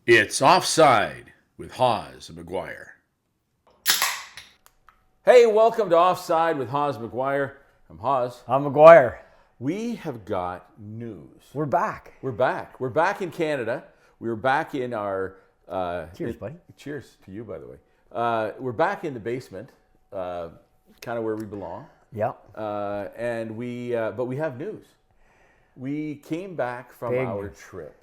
It's Offside with Hawes and McGuire. Hey, welcome to Offside with Hawes and McGuire. I'm Hawes. I'm McGuire. We have got news. We're back. We're back. We're back in Canada. We were back in our... Cheers, buddy. Cheers to you, by the way. We're back in the basement, kind of where we belong. Yeah. But we have news. We came back from Big our news. trip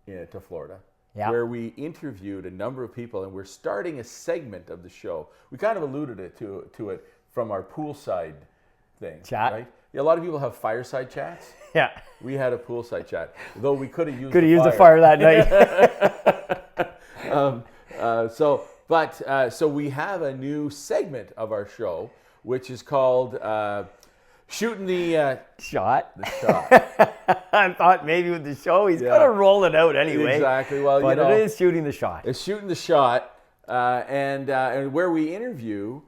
to Florida, Yeah. where we interviewed a number of people, and we're starting a segment of the show. We kind of alluded to it from our poolside thing. Chat. Right? Yeah, a lot of people have fireside chats. Yeah. We had a poolside chat, though we could have used the fire that night. So we have a new segment of our show, which is called Shootin the Shot. The Shot. I thought maybe with the show he's gonna roll it out anyway. Exactly. Well, but it is shooting the shot. It's Shootin the Shot, and where we interview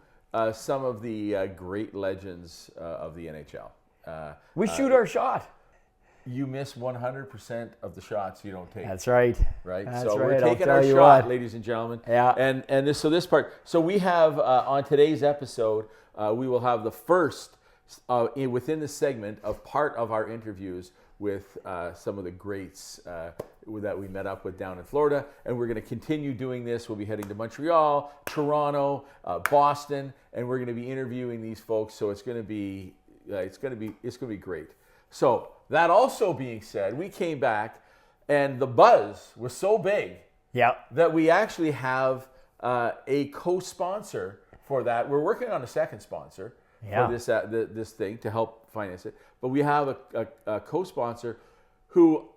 some of the great legends of the NHL. We shoot our shot. You miss 100% of the shots you don't take. That's right. Right? That's so right. we're taking I'll our tell you shot, what. ladies and gentlemen. Yeah. And this part. So we have on today's episode, we will have the first within the segment of part of our interviews with some of the greats that we met up with down in Florida, and we're going to continue doing this. We'll be heading to Montreal, Toronto, Boston, and we're going to be interviewing these folks. So it's going to be great. So that also being said, we came back, and the buzz was so big that we actually have a co-sponsor for that. We're working on a second sponsor for this thing to help finance it. But we have a co-sponsor who,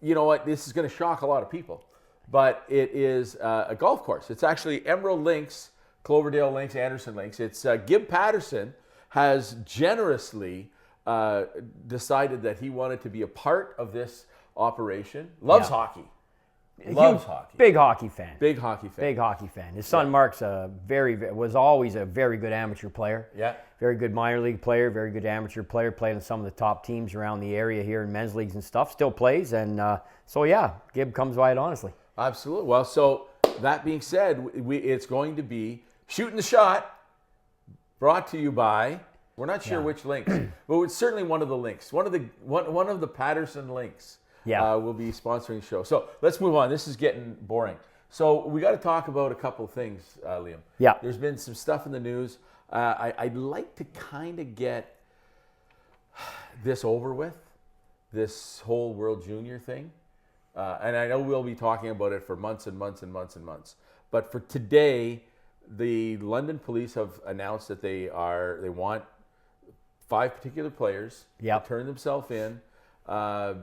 you know what, this is going to shock a lot of people, but it is a golf course. It's actually Emerald Links, Cloverdale Links, Anderson Links. It's Gib Patterson has generously decided that he wanted to be a part of this operation. Loves hockey. Loves hockey. Big hockey fan. Big hockey fan. Big hockey fan. His son Mark's was always a very good amateur player. Yeah. Very good minor league player, very good amateur player, played in some of the top teams around the area here in men's leagues and stuff, still plays. And Gib comes by it honestly. Absolutely. Well, so that being said, it's going to be Shootin the Shot, brought to you by, we're not sure which links, but it's certainly one of the links. One of the Patterson links will be sponsoring the show. So let's move on. This is getting boring. So we got to talk about a couple of things, Liam. Yeah. There's been some stuff in the news. I'd like to kind of get this over with, this whole World Junior thing. And I know we'll be talking about it for months and months and months and months. But for today, the London police have announced that they want 5 particular players to turn themselves in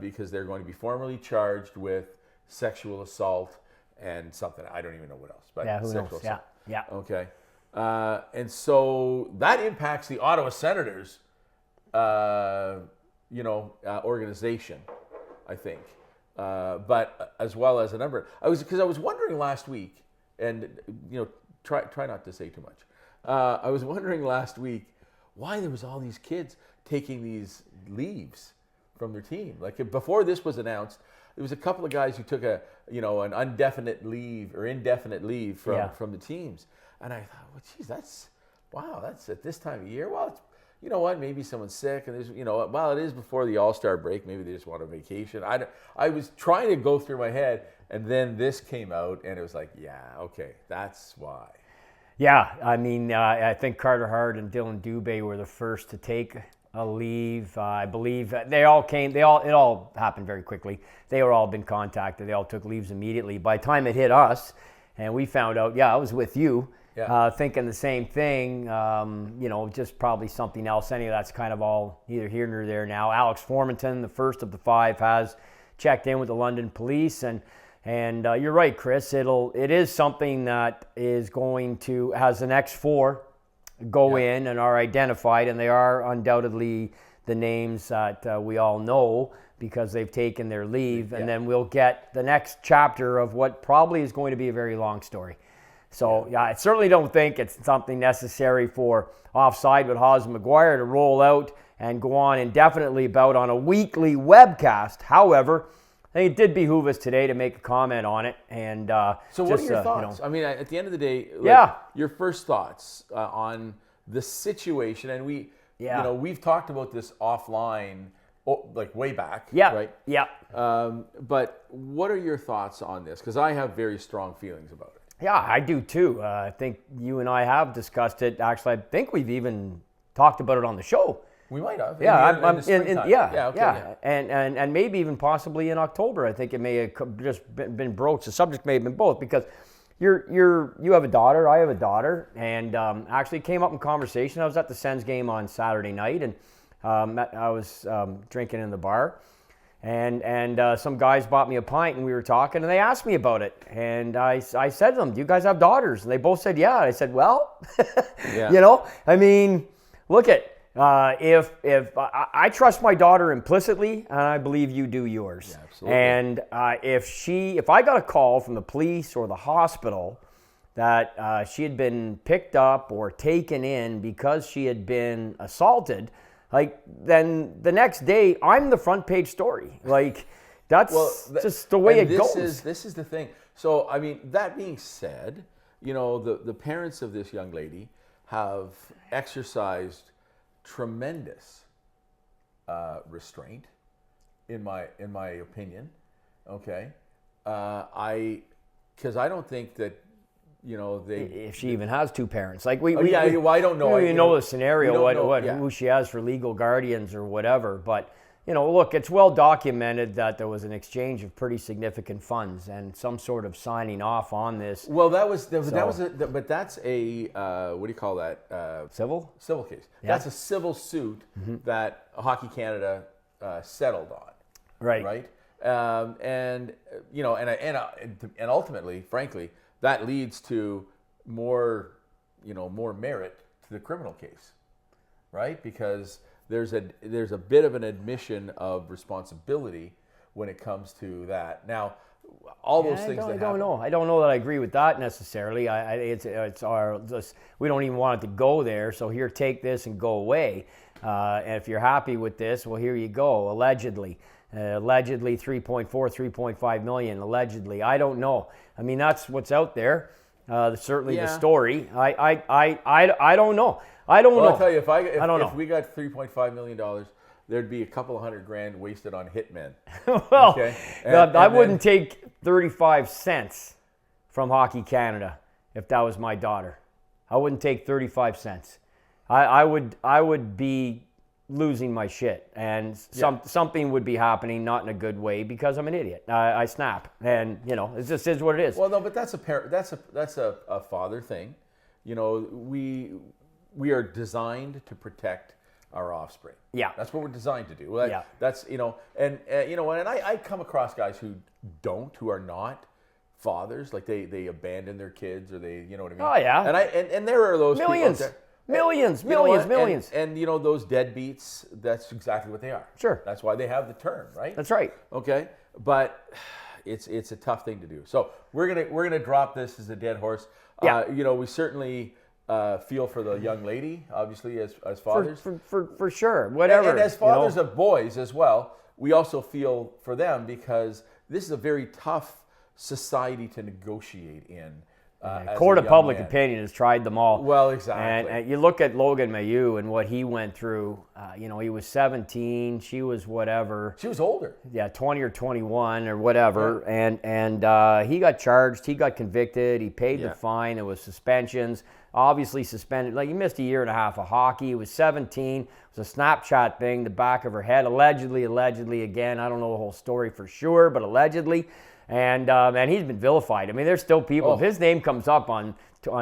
because they're going to be formally charged with sexual assault and something. I don't even know what else. But who sexual knows? assault. Yeah. Okay. And so that impacts the Ottawa Senators, organization, I think. But as well as a number. I was wondering last week, and try not to say too much. I was wondering last week why there was all these kids taking these leaves from their team. Like before this was announced, there was a couple of guys who took an indefinite leave from the teams. And I thought, well, geez, that's at this time of year. Well, it's, you know what, maybe someone's sick, and there's, it is before the All-Star break. Maybe they just want a vacation. I was trying to go through my head, and then this came out, and it was like, yeah, okay, that's why. Yeah, I mean, I think Carter Hart and Dylan Dubé were the first to take a leave. I believe it all happened very quickly. They were all been contacted. They all took leaves immediately. By the time it hit us, and we found out, I was with you, thinking the same thing, just probably something else. Any of that's kind of all neither here nor there now. Alex Formanton, the first of the 5, has checked in with the London police, and you're right, Chris. It is something that is going to, has the next 4 go in and are identified, and they are undoubtedly the names that we all know because they've taken their leave, and then we'll get the next chapter of what probably is going to be a very long story. So, I certainly don't think it's something necessary for Offside with Hawes and McGuire to roll out and go on indefinitely about on a weekly webcast. However, think it did behoove us today to make a comment on it. And so, what are your thoughts? I mean, at the end of the day, your first thoughts on the situation, and we've talked about this offline, like way back, right? Yeah. But what are your thoughts on this? Because I have very strong feelings about it. Yeah, I do too. I think you and I have discussed it. Actually, I think we've even talked about it on the show. We might have. Yeah, and maybe even possibly in October. I think it may have just been broached. The subject may have been both, because you have a daughter, I have a daughter, and actually came up in conversation. I was at the Sens game on Saturday night, and I was drinking in the bar. And some guys bought me a pint, and we were talking, and they asked me about it. And I said to them, "Do you guys have daughters?" And they both said, "Yeah." And I said, "Well, I mean, look at if I trust my daughter implicitly, and I believe you do yours. Yeah, absolutely. And if I got a call from the police or the hospital that she had been picked up or taken in because she had been assaulted, like, then the next day I'm the front page story. Like, that's just the way it goes. This is the thing. So, I mean, that being said, the parents of this young lady have exercised tremendous restraint, in my opinion. Okay, because I don't think that if she even has two parents, like I don't know. We know the scenario, who she has for legal guardians or whatever, but. Look, it's well documented that there was an exchange of pretty significant funds and some sort of signing off on this. Well, but that's a what do you call that? Civil case. Yeah. That's a civil suit that Hockey Canada settled on. Right. And ultimately, frankly, that leads to more merit to the criminal case, right? Because there's a bit of an admission of responsibility when it comes to that. Now, all those things that happen. I don't know that I agree with that necessarily. We don't even want it to go there. So here, take this and go away. And if you're happy with this, well, here you go. Allegedly 3.4, 3.5 million. Allegedly, I don't know. I mean, that's what's out there. Certainly the story. I don't know. Well, I'll tell you, if we got $3.5 million, there'd be a couple of $100,000 wasted on hitmen. Well, okay? I wouldn't take 35 cents from Hockey Canada if that was my daughter. I wouldn't take 35 cents. I would be losing my shit, and something would be happening, not in a good way, because I'm an idiot. I snap, and it just is what it is. Well, no, but that's a father thing. We are designed to protect our offspring. Yeah, that's what we're designed to do. That's and I come across guys who are not fathers, like they abandon their kids, or they, you know what I mean? Oh yeah. And there are those millions. People out there. Millions. And those deadbeats, that's exactly what they are. Sure. That's why they have the term, right? That's right. Okay. But it's a tough thing to do. So we're gonna drop this as a dead horse. Yeah. We certainly feel for the young lady, obviously, as fathers. For sure. Whatever. And as fathers of boys as well, we also feel for them, because this is a very tough society to negotiate in. Court of public opinion has tried them all. Well, exactly. And you look at Logan Mailloux and what he went through. He was 17. She was whatever. She was older. Yeah, 20 or 21 or whatever. Yeah. And he got charged. He got convicted. He paid the fine. There was suspensions. Obviously suspended. Like, he missed a year and a half of hockey. He was 17. It was a Snapchat thing. The back of her head. Allegedly. Again, I don't know the whole story for sure, but allegedly. And he's been vilified. I mean, there's still people. If his name comes up on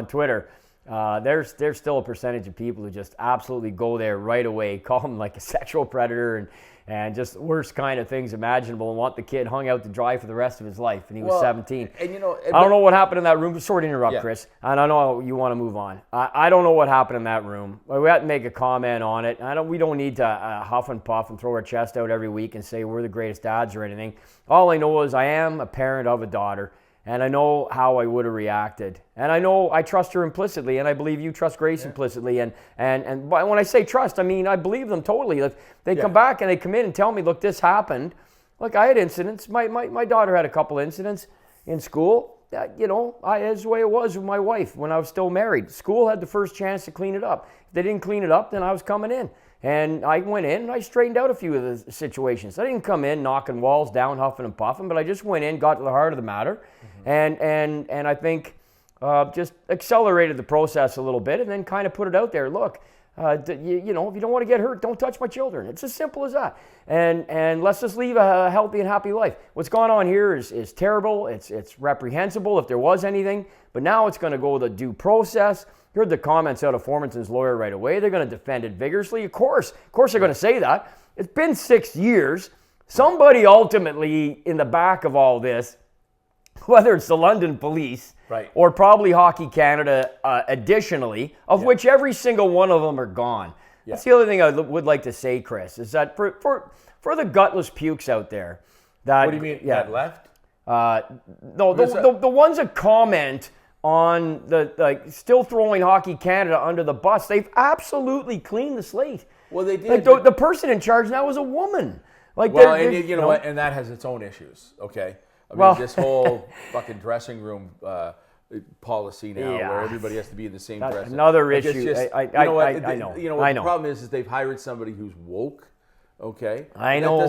Twitter, there's still a percentage of people who just absolutely go there right away, call him like a sexual predator and just the worst kind of things imaginable, and want the kid hung out to dry for the rest of his life. And he was 17. And I don't know what happened in that room. Sorry to interrupt, Chris. And I know you want to move on. I don't know what happened in that room. We have to make a comment on it. We don't need to huff and puff and throw our chest out every week and say we're the greatest dads or anything. All I know is I am a parent of a daughter, and I know how I would have reacted. And I know I trust her implicitly, and I believe you trust Grace implicitly. And when I say trust, I mean I believe them totally. If they come back and they come in and tell me, look, this happened, Look, I had incidents. My daughter had a couple incidents in school. That's the way it was with my wife when I was still married. School had the first chance to clean it up. If they didn't clean it up, then I was coming in. And I went in and I straightened out a few of the situations. I didn't come in knocking walls down, huffing and puffing, but I just went in, got to the heart of the matter, and I think just accelerated the process a little bit and then kind of put it out there. Look, if you don't want to get hurt, don't touch my children. It's as simple as that. And let's just leave a healthy and happy life. What's going on here is terrible. It's reprehensible if there was anything, but now it's going to go the due process. You heard the comments out of Formanton's lawyer right away. They're going to defend it vigorously. Of course they're going to say that. It's been 6 years. Somebody ultimately in the back of all this, whether it's the London police or probably Hockey Canada additionally, of which every single one of them are gone. Yeah. That's the other thing I would like to say, Chris, is that for the gutless pukes out there. What do you mean, that left? No, the ones that comment on still throwing Hockey Canada under the bus, they've absolutely cleaned the slate. Well, they did. The person in charge now is a woman. You know what? And that has its own issues. Okay. I mean, this whole fucking dressing room policy now, where everybody has to be in the same dress. Another issue. I know. The problem is they've hired somebody who's woke. Okay. I know.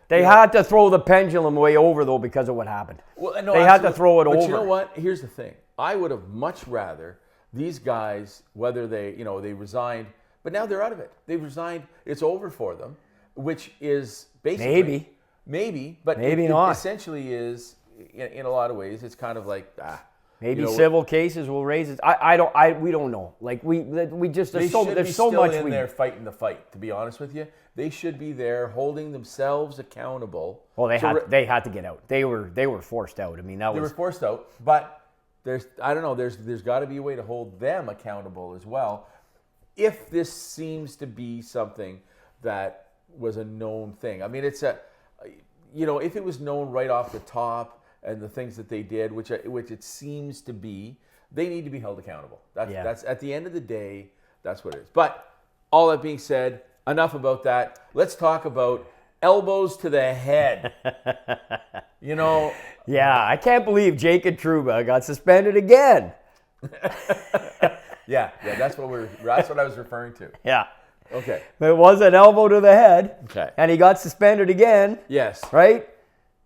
They had to throw the pendulum way over, though, because of what happened. Well, no, they had to throw it over. But you know what? Here's the thing. I would have much rather these guys, whether they resigned, but now they're out of it. They've resigned. It's over for them, which is basically maybe, but maybe not. Essentially, is in a lot of ways, it's kind of like maybe civil cases will raise it. We don't know. Like we just there's so much in there fighting the fight. To be honest with you, they should be there holding themselves accountable. Well, they had to get out. They were forced out. I mean, they were forced out. But there's got to be a way to hold them accountable as well. If this seems to be something that was a known thing, I mean, it's if it was known right off the top. And the things that they did, which it seems to be, they need to be held accountable. That's at the end of the day, that's what it is. But all that being said, enough about that. Let's talk about elbows to the head. Yeah, I can't believe Jacob Trouba got suspended again. Yeah, that's what I was referring to. Yeah. Okay. But it was an elbow to the head. Okay. And he got suspended again. Yes. Right?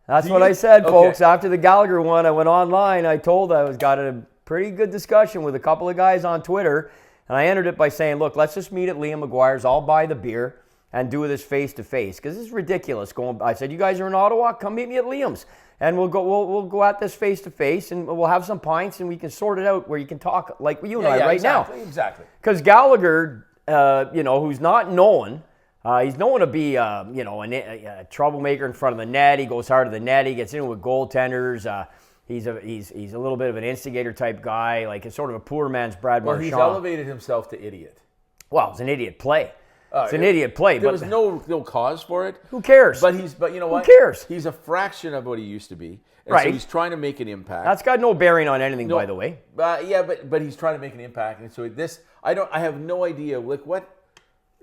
That's what I said, folks. After the Gallagher one, I went online. I got a pretty good discussion with a couple of guys on Twitter. And I ended it by saying, look, let's just meet at Liam McGuire's. I'll buy the beer and do this face-to-face. Because this is ridiculous. I said, you guys are in Ottawa? Come meet me at Liam's. And we'll go at this face-to-face. And we'll have some pints. And we can sort it out where you can talk like you and I now. Exactly. Because Gallagher, who's not known... he's known to be, a troublemaker in front of the net. He goes hard to the net. He gets in with goaltenders. He's a little bit of an instigator type guy, like it's sort of a poor man's Brad Marchand. Well, he's elevated himself to idiot. Well, it's an idiot play. It's an idiot play. There was no cause for it. Who cares? But you know what? Who cares? He's a fraction of what he used to be. And right. So he's trying to make an impact. That's got no bearing on anything, by the way. But he's trying to make an impact. And so I have no idea, like what.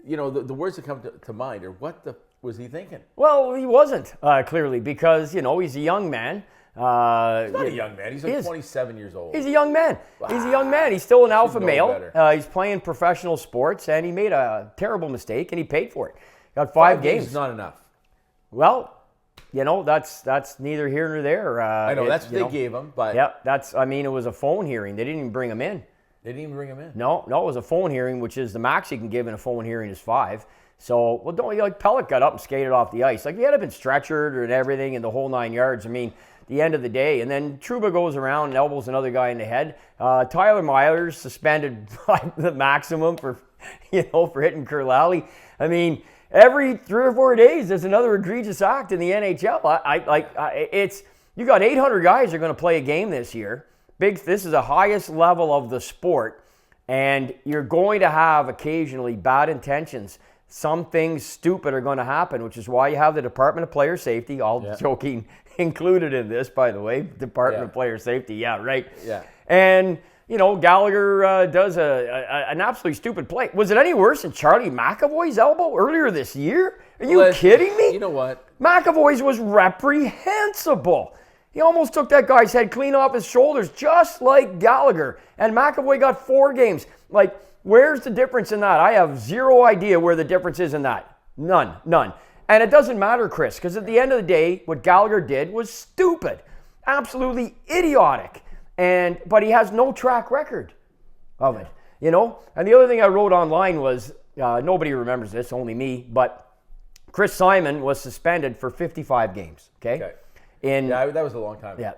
The words that come to mind are what was he thinking? Well, he wasn't, clearly, because, he's a young man. He's not a young man. He's 27 years old. He's a young man. Wow. He's a young man. He's still an alpha male. He's playing professional sports, and he made a terrible mistake, and he paid for it. Got 5 games. Is not enough. Well, that's neither here nor there. I know, that's what they gave him, but... Yeah, it was a phone hearing. They didn't even bring him in. They didn't even bring him in? No, it was a phone hearing, which is the max you can give in a phone hearing is 5. So, Pellet got up and skated off the ice. Like, he had been stretchered and everything and the whole 9 yards. I mean, the end of the day. And then Trouba goes around and elbows another guy in the head. Tyler Myers suspended by the maximum for hitting Kurlali. I mean, every 3 or 4 days, there's another egregious act in the NHL. You got 800 guys that are going to play a game this year. This is the highest level of the sport, and you're going to have occasionally bad intentions. Some things stupid are going to happen, which is why you have the Department of Player Safety, joking, included in this, by the way, Department of Player Safety. Yeah, right. Yeah. And, Gallagher does an absolutely stupid play. Was it any worse than Charlie McAvoy's elbow earlier this year? Are you kidding me? You know what? McAvoy's was reprehensible. He almost took that guy's head clean off his shoulders, just like Gallagher. And McAvoy got 4 games. Like, where's the difference in that? I have zero idea where the difference is in that. None. And it doesn't matter, Chris, because at the end of the day, what Gallagher did was stupid. Absolutely idiotic. But he has no track record of it, you know? And the other thing I wrote online was, nobody remembers this, only me, but Chris Simon was suspended for 55 games, okay? That was a long time ago.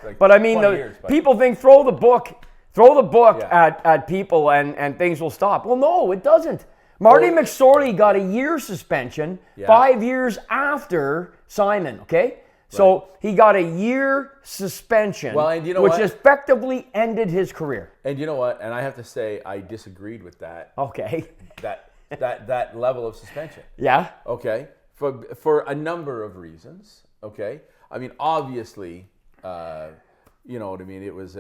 Like but I mean, people think throw the book at people and things will stop. Well, no, it doesn't. Marty McSorley got a year suspension 5 years after Simon, okay? So he got a year suspension, and you know which what? effectively ended his career. And you know what? And I have to say, I disagreed with that. Okay. That level of suspension. Yeah. Okay. For a number of reasons. Okay. I mean, obviously, you know what I mean. It was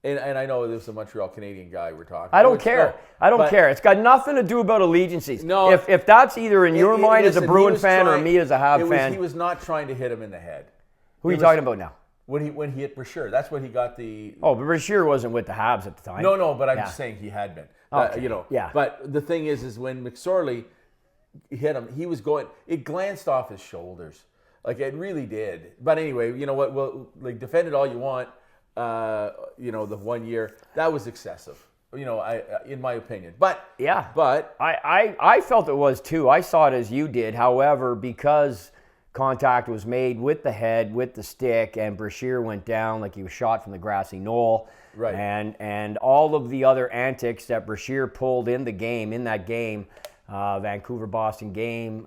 and I know there's a Montreal Canadian guy we're talking. I don't care. I don't care. It's got nothing to do about allegiances. No. If that's either in your mind as a Bruin fan or me as a Habs fan. He was not trying to hit him in the head. Who are you talking about now? When he hit Brashear. That's what he got the... Oh, but Brashear wasn't with the Habs at the time. No, but I'm just saying he had been. Okay. You know. Yeah. But the thing is when McSorley hit him, he was going... It glanced off his shoulders. Like, it really did. But anyway, you know what? Well, like, defend it all you want. You know, the 1 year, that was excessive. You know, in my opinion. But I felt it was too. I saw it as you did. However, because contact was made with the head, with the stick, and Brashear went down like he was shot from the grassy knoll. Right. And all of the other antics that Brashear pulled in that game. Vancouver-Boston game,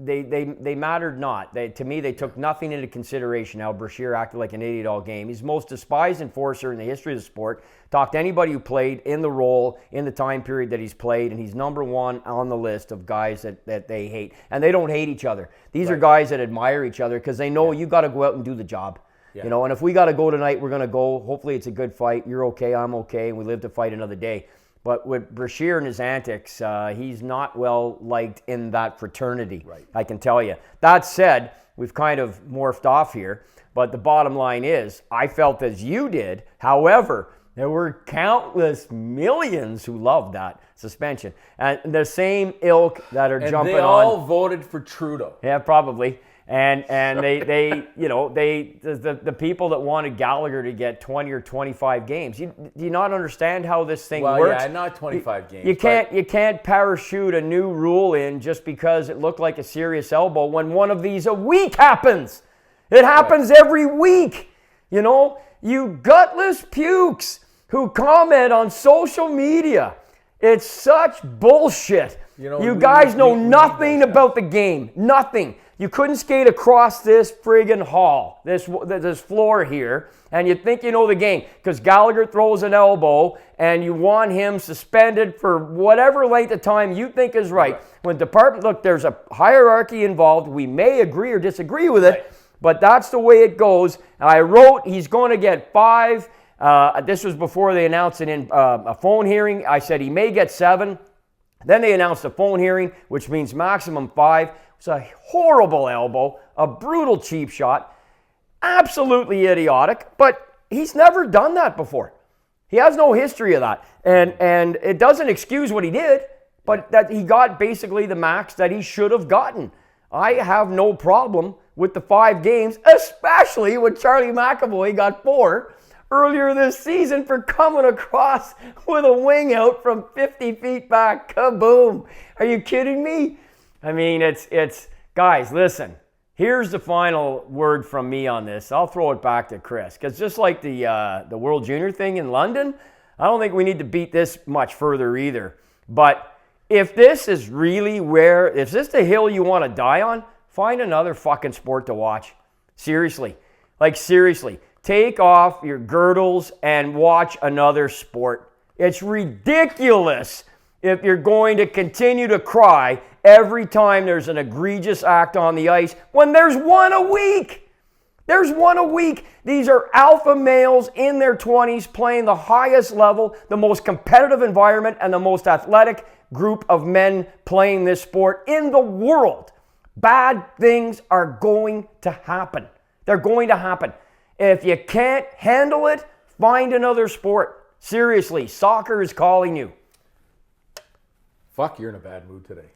they mattered not. To me, they took nothing into consideration how Brashear acted like an idiot all game. He's the most despised enforcer in the history of the sport. Talk to anybody who played in the role in the time period that he's played, and he's number 1 on the list of guys that they hate. And they don't hate each other. These are guys that admire each other because they know you got to go out and do the job. Yeah. You know, and if we got to go tonight, we're going to go. Hopefully it's a good fight. You're okay, I'm okay, and we live to fight another day. But with Brashear and his antics, he's not well liked in that fraternity, I can tell you. That said, we've kind of morphed off here, but the bottom line is, I felt as you did. However, there were countless millions who loved that suspension. And the same ilk that are jumping on. And they all voted for Trudeau. Yeah, probably. And they you know, the people that wanted Gallagher to get 20 or 25 games. Do you not understand how this thing works? Yeah, not 25 games. You can't parachute a new rule in just because it looked like a serious elbow when one of these a week happens. It happens every week. You know, you gutless pukes who comment on social media. It's such bullshit. You guys know nothing about the game. Nothing. You couldn't skate across this friggin' hall, this floor here, and you think you know the game because Gallagher throws an elbow and you want him suspended for whatever length of time you think is right. When look, there's a hierarchy involved. We may agree or disagree with it, but that's the way it goes. I wrote he's going to get 5. This was before they announced it in a phone hearing. I said he may get 7. Then they announced a phone hearing, which means maximum 5. It's a horrible elbow, a brutal cheap shot, absolutely idiotic, but he's never done that before. He has no history of that. And it doesn't excuse what he did, but that he got basically the max that he should have gotten. I have no problem with the 5 games, especially when Charlie McAvoy got 4 earlier this season for coming across with a wing out from 50 feet back. Kaboom. Are you kidding me? I mean, it's guys, listen, here's the final word from me on this. I'll throw it back to Chris, because just like the World Junior thing in London, I don't think we need to beat this much further either. But if this is really is this the hill you want to die on, find another fucking sport to watch. Seriously. Like, seriously. Take off your girdles and watch another sport. It's ridiculous if you're going to continue to cry every time there's an egregious act on the ice when there's one a week. There's one a week. These are alpha males in their 20s playing the highest level, the most competitive environment, and the most athletic group of men playing this sport in the world. Bad things are going to happen. They're going to happen. If you can't handle it, find another sport. Seriously, soccer is calling you. Fuck, you're in a bad mood today.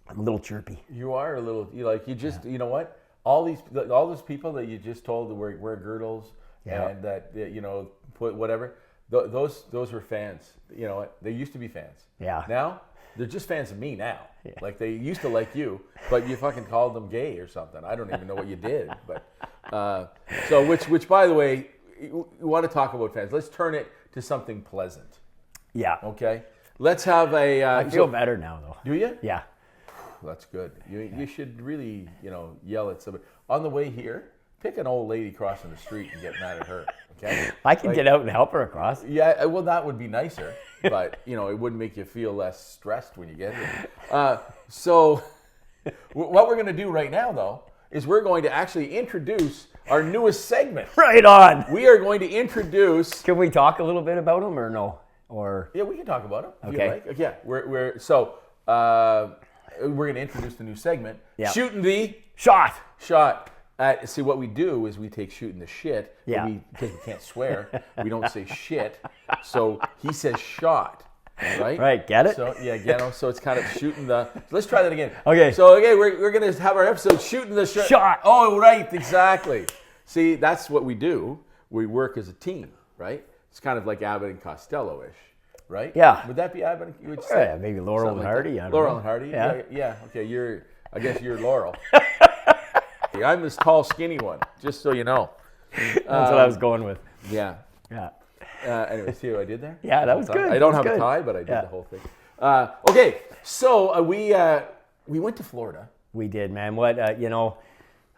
I'm a little chirpy. You are a little. You know what? All those people that you just told to wear girdles and that put whatever. Those were fans. You know what? They used to be fans. Yeah. Now they're just fans of me now. Yeah. Like they used to like you, but you fucking called them gay or something. I don't even know what you did. But which by the way, you want to talk about fans? Let's turn it to something pleasant. Yeah. Okay. Let's have a. I feel better now, though. Do you? Yeah. That's good. You should really, yell at somebody. On the way here, pick an old lady crossing the street and get mad at her, okay? I can get out and help her across. Yeah, well, that would be nicer, but, it wouldn't make you feel less stressed when you get here. So what we're going to do right now, though, is we're going to actually introduce our newest segment. Right on. We are going to introduce... Can we talk a little bit about him or no? Or Yeah, we can talk about him. Okay. Like. Yeah, we're going to introduce the new segment, Yeah. Shootin the Shot. Shot. See, what we do is we take shooting the shit. Yeah. Because we can't swear. We don't say shit. So he says shot. Right? Right, get it? So, yeah, so it's kind of shooting the... Let's try that again. Okay. So, we're going to have our episode Shooting the Shot. Oh, right, exactly. See, that's what we do. We work as a team, right? It's kind of like Abbott and Costello-ish. Right? Yeah. Would that be Abbott? You would say? Yeah, maybe Laurel and Hardy. I don't Laurel know. and Hardy? Yeah. Okay, I guess you're Laurel. I'm this tall, skinny one, just so you know. That's what I was going with. Yeah. Yeah. Anyway, see what I did there? Yeah, that was good. I don't That was have a good. tie, but I did Yeah. the whole thing. Okay, so we went to Florida. We did, man. What,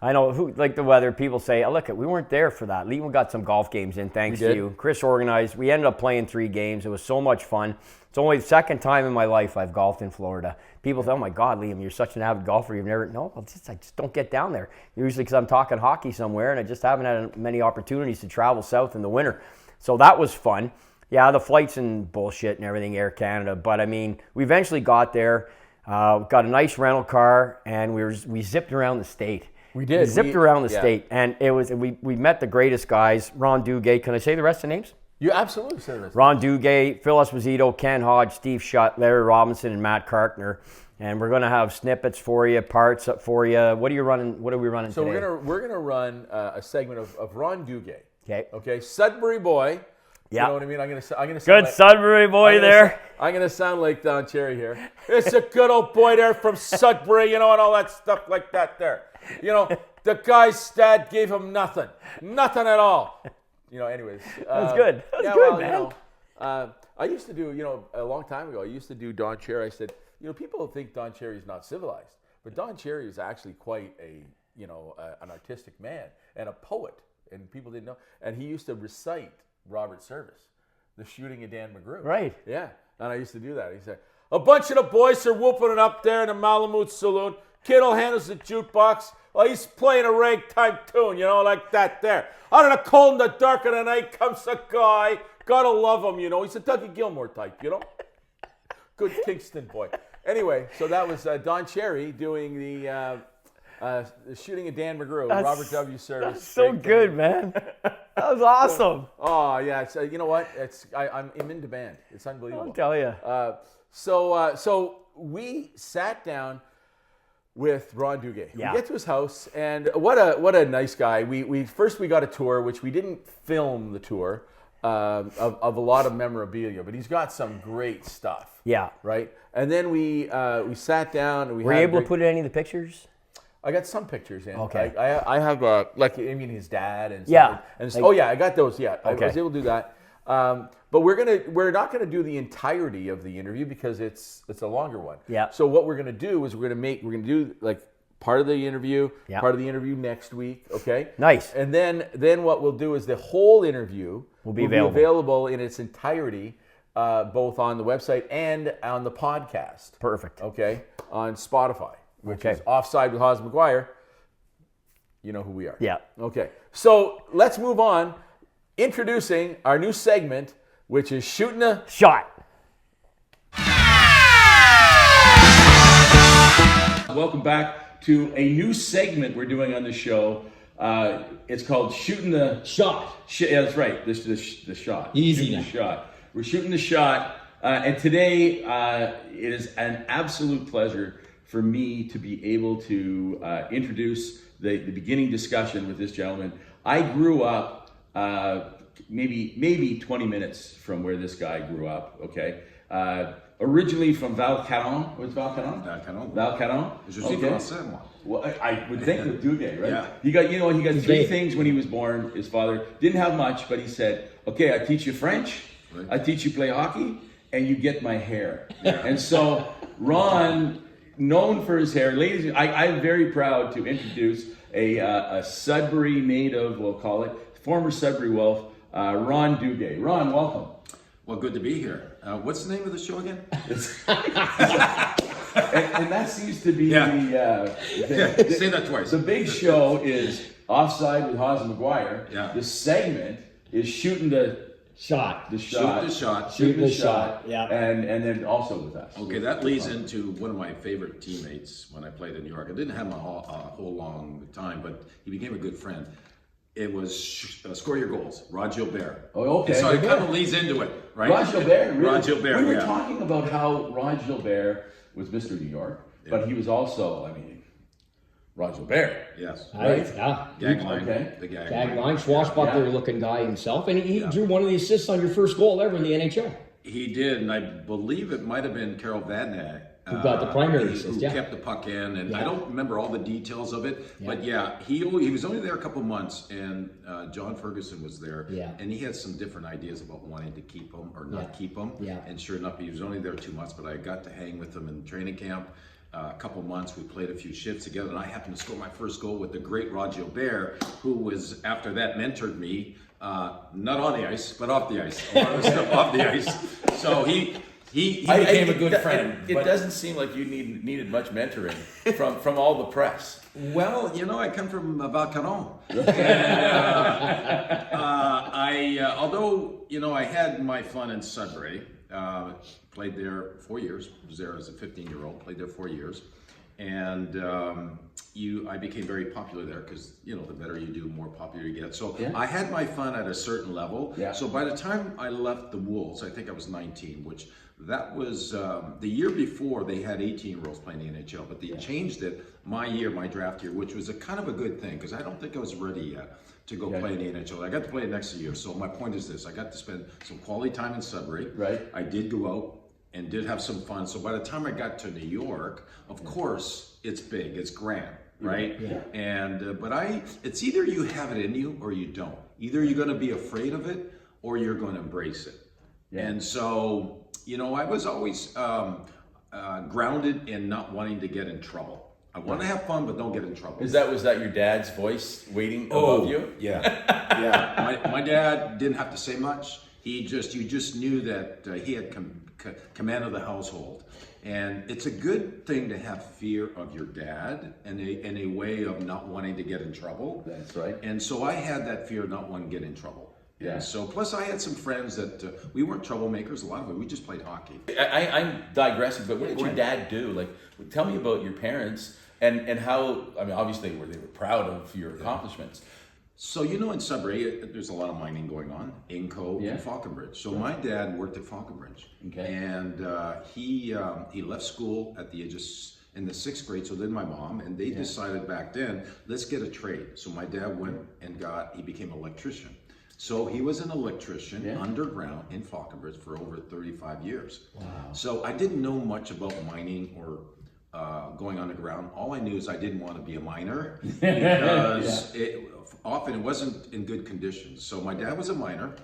I know who like the weather. People say, "Oh, look, we weren't there for that." Lee got some golf games in, thanks to you. Chris organized. We ended up playing 3 games. It was so much fun. It's only the second time in my life I've golfed in Florida. People say, "Oh my God, Liam, you're such an avid golfer. You've never." No, I just don't get down there. Usually because I'm talking hockey somewhere, and I just haven't had many opportunities to travel south in the winter. So that was fun. Yeah, the flights and bullshit and everything, Air Canada. But I mean, we eventually got there. Got a nice rental car, and we zipped around the state. We did. We zipped around the state, and it was we met the greatest guys. Ron Duguay. Can I say the rest of the names? You absolutely said this. Ron Duguay, Phil Esposito, Ken Hodge, Steve Schutt, Larry Robinson, and Matt Karkner. And we're going to have snippets for you, parts up for you. What are we running So today? we're gonna run a segment of Ron Duguay. Okay. Okay, Sudbury boy. Yeah. You know what I mean? I'm gonna sound Good like, Sudbury boy there. I'm gonna sound like Don Cherry here. It's a good old boy there from Sudbury, and all that stuff like that there. The guy's dad gave him nothing at all. Anyways. That's good. That's good, man. I used to do, a long time ago, I used to do Don Cherry. I said, people think Don Cherry is not civilized, but Don Cherry is actually quite an artistic man and a poet, and people didn't know. And he used to recite Robert Service, The Shooting of Dan McGrew. Right. Yeah, and I used to do that. He said, a bunch of the boys are whooping it up there in the Malamute Saloon. Kittle handles the jukebox. Well, he's playing a ragtime tune, like that there. Out of the cold and the dark of the night comes a guy. Gotta love him, He's a Dougie Gilmore type, Good Kingston boy. Anyway, so that was Don Cherry doing the Shooting of Dan McGrew, Robert W. Service. That's so good, man. That was awesome. Oh, yeah. It's, you know what? I'm in demand. It's unbelievable. I'll tell you. So we sat down with Ron Duguay. Yeah. We get to his house, and what a nice guy. We first got a tour, which we didn't film the tour of a lot of memorabilia, but he's got some great stuff. Yeah. Right. And then we sat down and Were you able to put any of the pictures? I got some pictures in. Okay. I have his dad and stuff. Yeah. I got those. Yeah. Okay. I was able to do that. But we're not gonna do the entirety of the interview because it's a longer one. Yeah. So what we're gonna do is we're gonna do like part of the interview, part of the interview next week. Okay. Nice. And then what we'll do is the whole interview will be available in its entirety, both on the website and on the podcast. Perfect. Okay. On Spotify, which is Offside with Hawes McGuire. You know who we are. Yeah. Okay. So let's move on. Introducing our new segment, which is Shootin' the Shot. welcome back to a new segment we're doing on the show. It's called Shootin the Shot. Yeah, that's right. The shot. Easy Shootin' now. the shot. We're shooting the shot, and today it is an absolute pleasure for me to be able to introduce the beginning discussion with this gentleman. I grew up maybe 20 minutes from where this guy grew up. Okay. Originally from Val-Caron. What's Val-Caron? Val-Caron. Je suis français, moi. Well, I would think with Duguay, right? Yeah. He got three things when he was born. His father didn't have much, but he said, "Okay, I teach you French, Right. I teach you play hockey, and you get my hair." And so Ron, known for his hair, ladies, I'm very proud to introduce a Sudbury native, we'll call it, former Sudbury Wolf, Ron Duguay. Ron, welcome. Well, good to be here. What's the name of the show again? and that seems to be Say that twice. The big show is Offside with Haas and McGuire. Yeah. The segment is Shootin the Shot. Shoot the shot. Shootin' the shot. Yeah. And then also with us. Okay, that leads into one of my favorite teammates when I played in New York. I didn't have him a whole long time, but he became a good friend. It was Score Your Goals, Rod Gilbert. Oh, okay. And so it kind of leads into it, right? Rod Gilbert, really? Rod Gilbert, We were yeah. talking about how Rod Gilbert was Mr. New York, but he was also, Rod Gilbert. Yes. Right. Yeah. Gag line. Okay. The gag Tag line. line, swashbuckler looking guy himself. And he drew one of the assists on your first goal ever in the NHL. He did, and I believe it might have been Carol Vadnag. Who got the primary assist, Who yeah. kept the puck in, and I don't remember all the details of it, Yeah. but he was only there a couple months, and John Ferguson was there, and he had some different ideas about wanting to keep him or not keep him, and sure enough, he was only there 2 months, but I got to hang with him in training camp. A couple months, we played a few shifts together, and I happened to score my first goal with the great Rod Gilbert, who was, after that, mentored me, not on the ice, but off the ice, a lot of stuff off the ice. So he became a good friend. It doesn't seem like you needed much mentoring from all the press. Well, I come from Val-Caron. And although, I had my fun in Sudbury, played there 4 years, was there as a 15-year-old, played there 4 years. And I became very popular there because, the better you do, the more popular you get. So I had my fun at a certain level. Yeah. So by the time I left the Wolves, I think I was 19, which that was the year before they had 18-year-olds playing the NHL, but they changed it my draft year, which was a kind of a good thing because I don't think I was ready yet to go play in the NHL. I got to play it next year. So my point is this, I got to spend some quality time in Sudbury. Right. I did go out and did have some fun. So by the time I got to New York, of course, it's big, it's grand, right? Yeah. And but it's either you have it in you or you don't. Either you're going to be afraid of it or you're going to embrace it. Yeah. And so, I was always grounded in not wanting to get in trouble. I want to have fun, but don't get in trouble. Was that your dad's voice waiting above you? Yeah, yeah. My dad didn't have to say much. You just knew that he had command of the household, and it's a good thing to have fear of your dad and a way of not wanting to get in trouble. That's right. And so I had that fear of not wanting to get in trouble. Yeah. And so plus I had some friends that we weren't troublemakers. A lot of it we just played hockey. I'm digressing, but what did your dad do? Like, tell me about your parents and how. Obviously, they were proud of your accomplishments. So, in Sudbury, there's a lot of mining going on, Inco and Falconbridge. So my dad worked at Falconbridge. Okay. And he left school at the age of, in the 6th grade, so did my mom, and they decided back then, let's get a trade. So my dad went and he became an electrician. So he was an electrician underground in Falconbridge for over 35 years. Wow. So I didn't know much about mining or going underground. All I knew is I didn't want to be a miner because often it wasn't in good conditions. So my dad was a miner,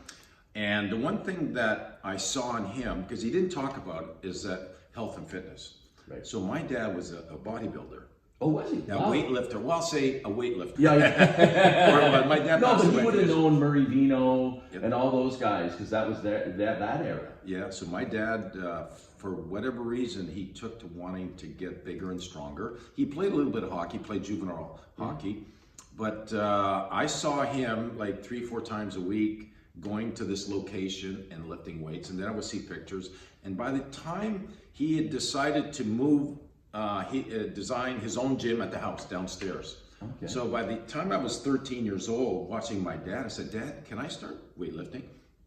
and the one thing that I saw in him, because he didn't talk about it, is that health and fitness. Right. So my dad was a bodybuilder. Oh, was he? A weightlifter. Well, I'll say a weightlifter. Yeah. My dad but he would have known Murray Vino and all those guys because that was that era. Yeah. So my dad, for whatever reason, he took to wanting to get bigger and stronger. He played a little bit of hockey, played juvenile hockey, but I saw him like 3-4 times a week going to this location and lifting weights, and then I would see pictures. And by the time he had decided to move he designed his own gym at the house downstairs. Okay. So by the time I was 13 years old, watching my dad, I said, "Dad, can I start weightlifting?"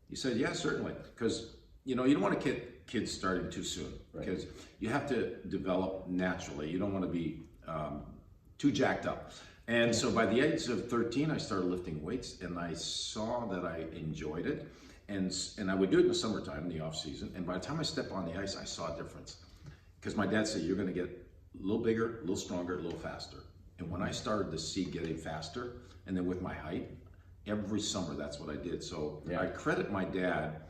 He said, "Yeah, certainly." Because, you know, you don't want to get kids starting too soon, because you have to develop naturally. You don't want to be too jacked up. And so by the age of 13, I started lifting weights, and I saw that I enjoyed it. And I would do it in the summertime, in the off season. And by the time I stepped on the ice, I saw a difference. Because my dad said, "You're going to get a little bigger, a little stronger, a little faster." And when I started to see getting faster, and then with my height, every summer that's what I did. So I credit my dad,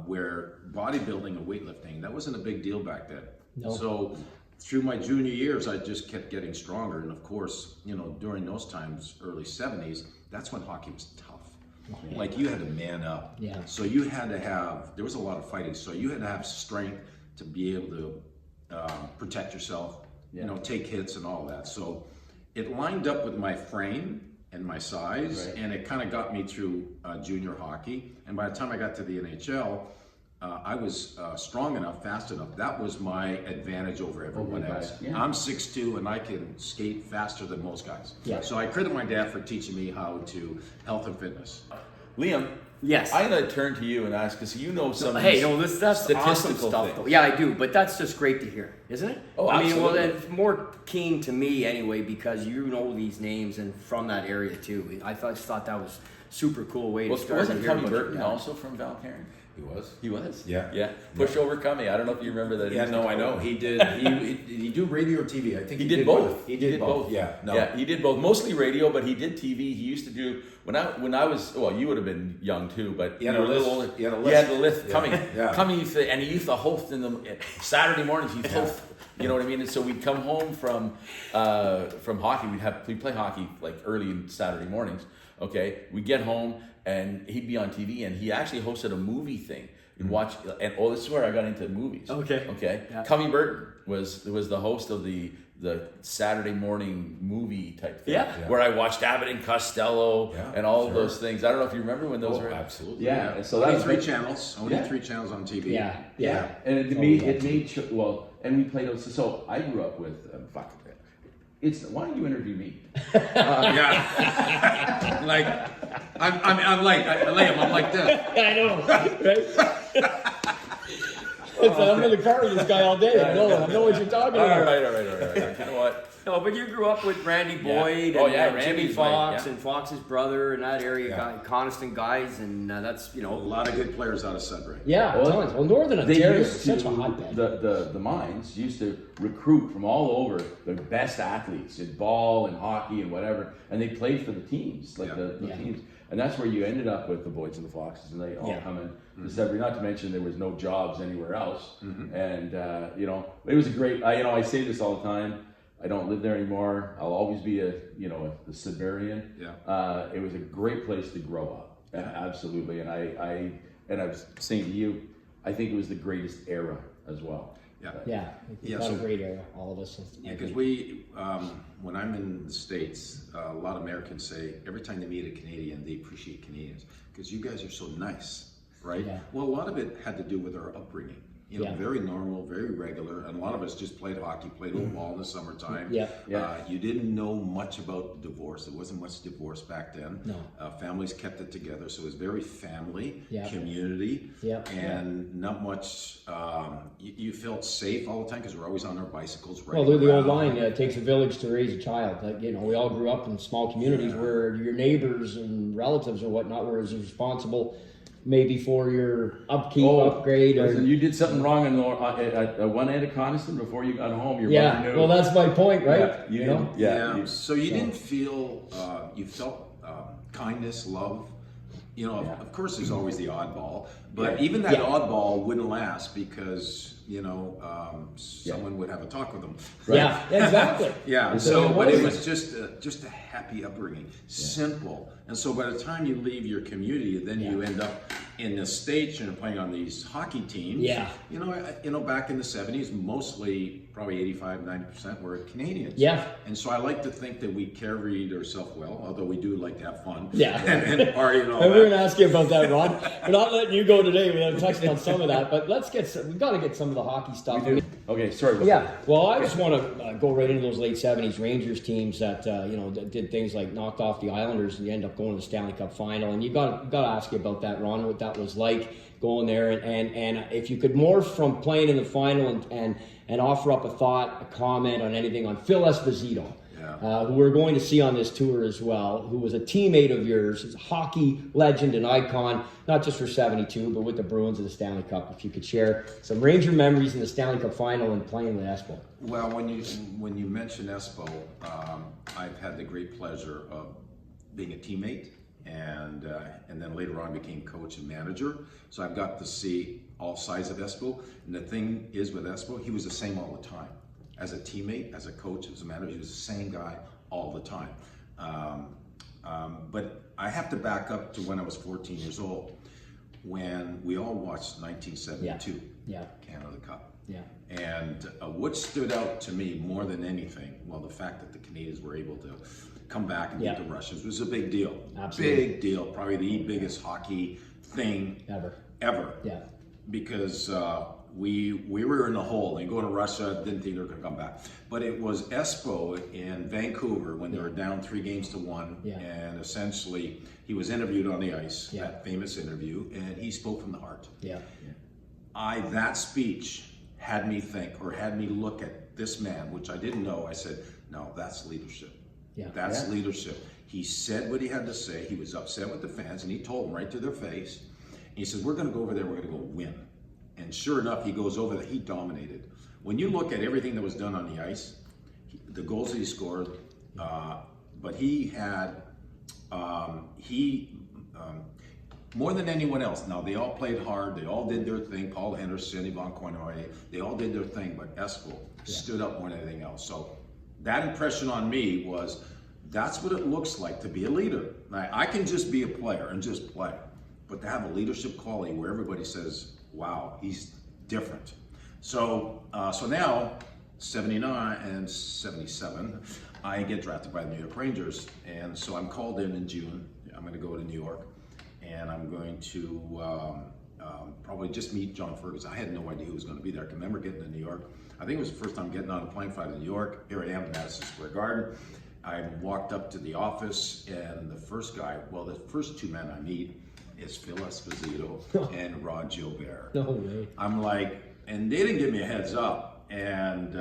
where bodybuilding and weightlifting, that wasn't a big deal back then. No. So through my junior years, I just kept getting stronger. And of course, you know, during those times, early 70s, that's when hockey was tough. Yeah. Like, you had to man up. Yeah. So you had to have, there was a lot of fighting. So you had to have strength to be able to protect yourself, you know, take hits and all that. So it lined up with my frame and my size, and it kind of got me through junior hockey. And by the time I got to the NHL, I was strong enough, fast enough. That was my advantage over everyone else. Yeah. I'm 6'2", and I can skate faster than most guys. Yeah. So I credit my dad for teaching me how to health and fitness. Liam. Yes. I'm going to turn to you and ask, because you know some that's statistical awesome stuff, things. though. Yeah, I do, but that's just great to hear, isn't it? Oh, I absolutely. mean, well, it's more keen to me anyway, because you know these names and from that area too. I just thought that was super cool way to start. Wasn't Cummy Burton also from Valcarran? He was. He was? Yeah. Pushover Cummy. I don't know if you remember that. Yeah, no, I know. He did. He do radio or TV? I think he did both. He did both. Yeah. No. Yeah, he did both. Mostly radio, but he did TV. He used to do when I was, well, you would have been young too, but you were a little older. He had the lift coming. Yeah. Coming, and he used to host in the Saturday mornings. He'd host. You know what I mean? And so we'd come home from hockey. We'd play hockey like early in Saturday mornings. Okay, we'd get home and he'd be on TV, and he actually hosted a movie thing. You'd watch, and this is where I got into movies. Okay. Yeah. Cummy Burton was the host of the Saturday morning movie type thing. Yeah. Where I watched Abbott and Costello and all of those things. I don't know if you remember when those were. Absolutely. Yeah. So that was 3 channels. Only 3 channels on TV. Yeah. And it made and we played those. So I grew up with why don't you interview me? Like I'm like this. I know, right? I'm in the car with this guy all day. I know what you're talking about. All right. You know what? No, but you grew up with Randy Boyd and Jimmy Fox and Fox's brother and that area, Coniston guys, and that's, a lot of good players out of Sudbury. Yeah, tons. Well, Northern Ontario is such a hotbed. The mines used to recruit from all over the best athletes in ball and hockey and whatever, and they played for the teams, the teams. And that's where you ended up with the Boyds and the Foxes, and they all come in to Sudbury. Not to mention there was no jobs anywhere else, and it was a great. I say this all the time. I don't live there anymore. I'll always be a Sudburian. Yeah. It was a great place to grow up. Absolutely. And I was saying to you, I think it was the greatest era as well. It's a great era, all of us. Because we, when I'm in the States, a lot of Americans say every time they meet a Canadian, they appreciate Canadians because you guys are so nice, right? Yeah. Well, a lot of it had to do with our upbringing. Very normal, very regular, and a lot of us just played hockey, played old ball in the summertime. You didn't know much about divorce. There wasn't much divorce back then. No. Families kept it together, so it was very family, community, and not much. You felt safe all the time because we're always on our bicycles. Well, the old line, it takes a village to raise a child. We all grew up in small communities where your neighbors and relatives and whatnot were as responsible. Maybe for your upgrade. Listen, you did something wrong at one end of Coniston before you got home. Your mother knew. Well, that's my point, right? So you didn't feel, you felt kindness, love. Of course there's always the oddball, but even that oddball wouldn't last because, someone would have a talk with them. Right? Yeah, exactly. But it was just a happy upbringing, simple. And so by the time you leave your community, then you end up in the States and playing on these hockey teams. Yeah. Back in the 70s, mostly probably 85-90% were Canadians. Yeah. And so I like to think that we carried ourselves well, although we do like to have fun. Yeah. and party and all and that. we're going to ask you about that, Ron. We're not letting you go today without touching on some of that, but we've got to get some of the hockey stuff. Okay, sorry. Yeah, well, I just want to go right into those late '70s Rangers teams that that did things like knocked off the Islanders and you end up going to the Stanley Cup final. And you got to ask you about that, Ron, what that was like going there, and if you could morph from playing in the final and offer up a thought, a comment on anything on Phil Esposito. Who we're going to see on this tour as well, who was a teammate of yours. He's a hockey legend and icon, not just for 72, but with the Bruins of the Stanley Cup. If you could share some Ranger memories in the Stanley Cup final and playing with Espo. Well, when you mention Espo, I've had the great pleasure of being a teammate, and then later on became coach and manager. So I've got to see all sides of Espo. And the thing is with Espo, he was the same all the time. As a teammate, as a coach, as a manager, he was the same guy all the time. But I have to back up to when I was 14 years old, when we all watched 1972 Canada Cup. Yeah. And what stood out to me more than anything, well, the fact that the Canadians were able to come back and beat the Russians was a big deal. Absolutely. Big deal. Probably the biggest hockey thing ever. Yeah. Because we were in the hole and going to Russia, didn't think they were going to come back. But it was Espo in Vancouver when they were down 3-1, and essentially he was interviewed on the ice, that famous interview, and he spoke from the heart. That speech had me think, or had me look at this man, which I didn't know. I said, no, that's leadership. That's leadership. He said what he had to say. He was upset with the fans, and he told them right to their face. And he says, we're going to go over there, we're going to go win. And sure enough, he goes over there, he dominated. When you look at everything that was done on the ice, the goals that he scored, but he had, more than anyone else. Now, they all played hard, they all did their thing, Paul Henderson, Yvon Cournoyer, they all did their thing, but Espo stood up more than anything else. So that impression on me was, that's what it looks like to be a leader. Now, I can just be a player and just play, but to have a leadership quality where everybody says, wow, he's different. So now, 79 and 77, I get drafted by the New York Rangers. And so I'm called in June. I'm going to go to New York, and I'm going to probably just meet John Ferguson. I had no idea who was going to be there. I can remember getting to New York. I think it was the first time getting on a plane flight to New York. Here I am in Madison Square Garden. I walked up to the office, and the first two men I meet is Phil Esposito and Ron Duguay. No way. I'm like, and they didn't give me a heads up, and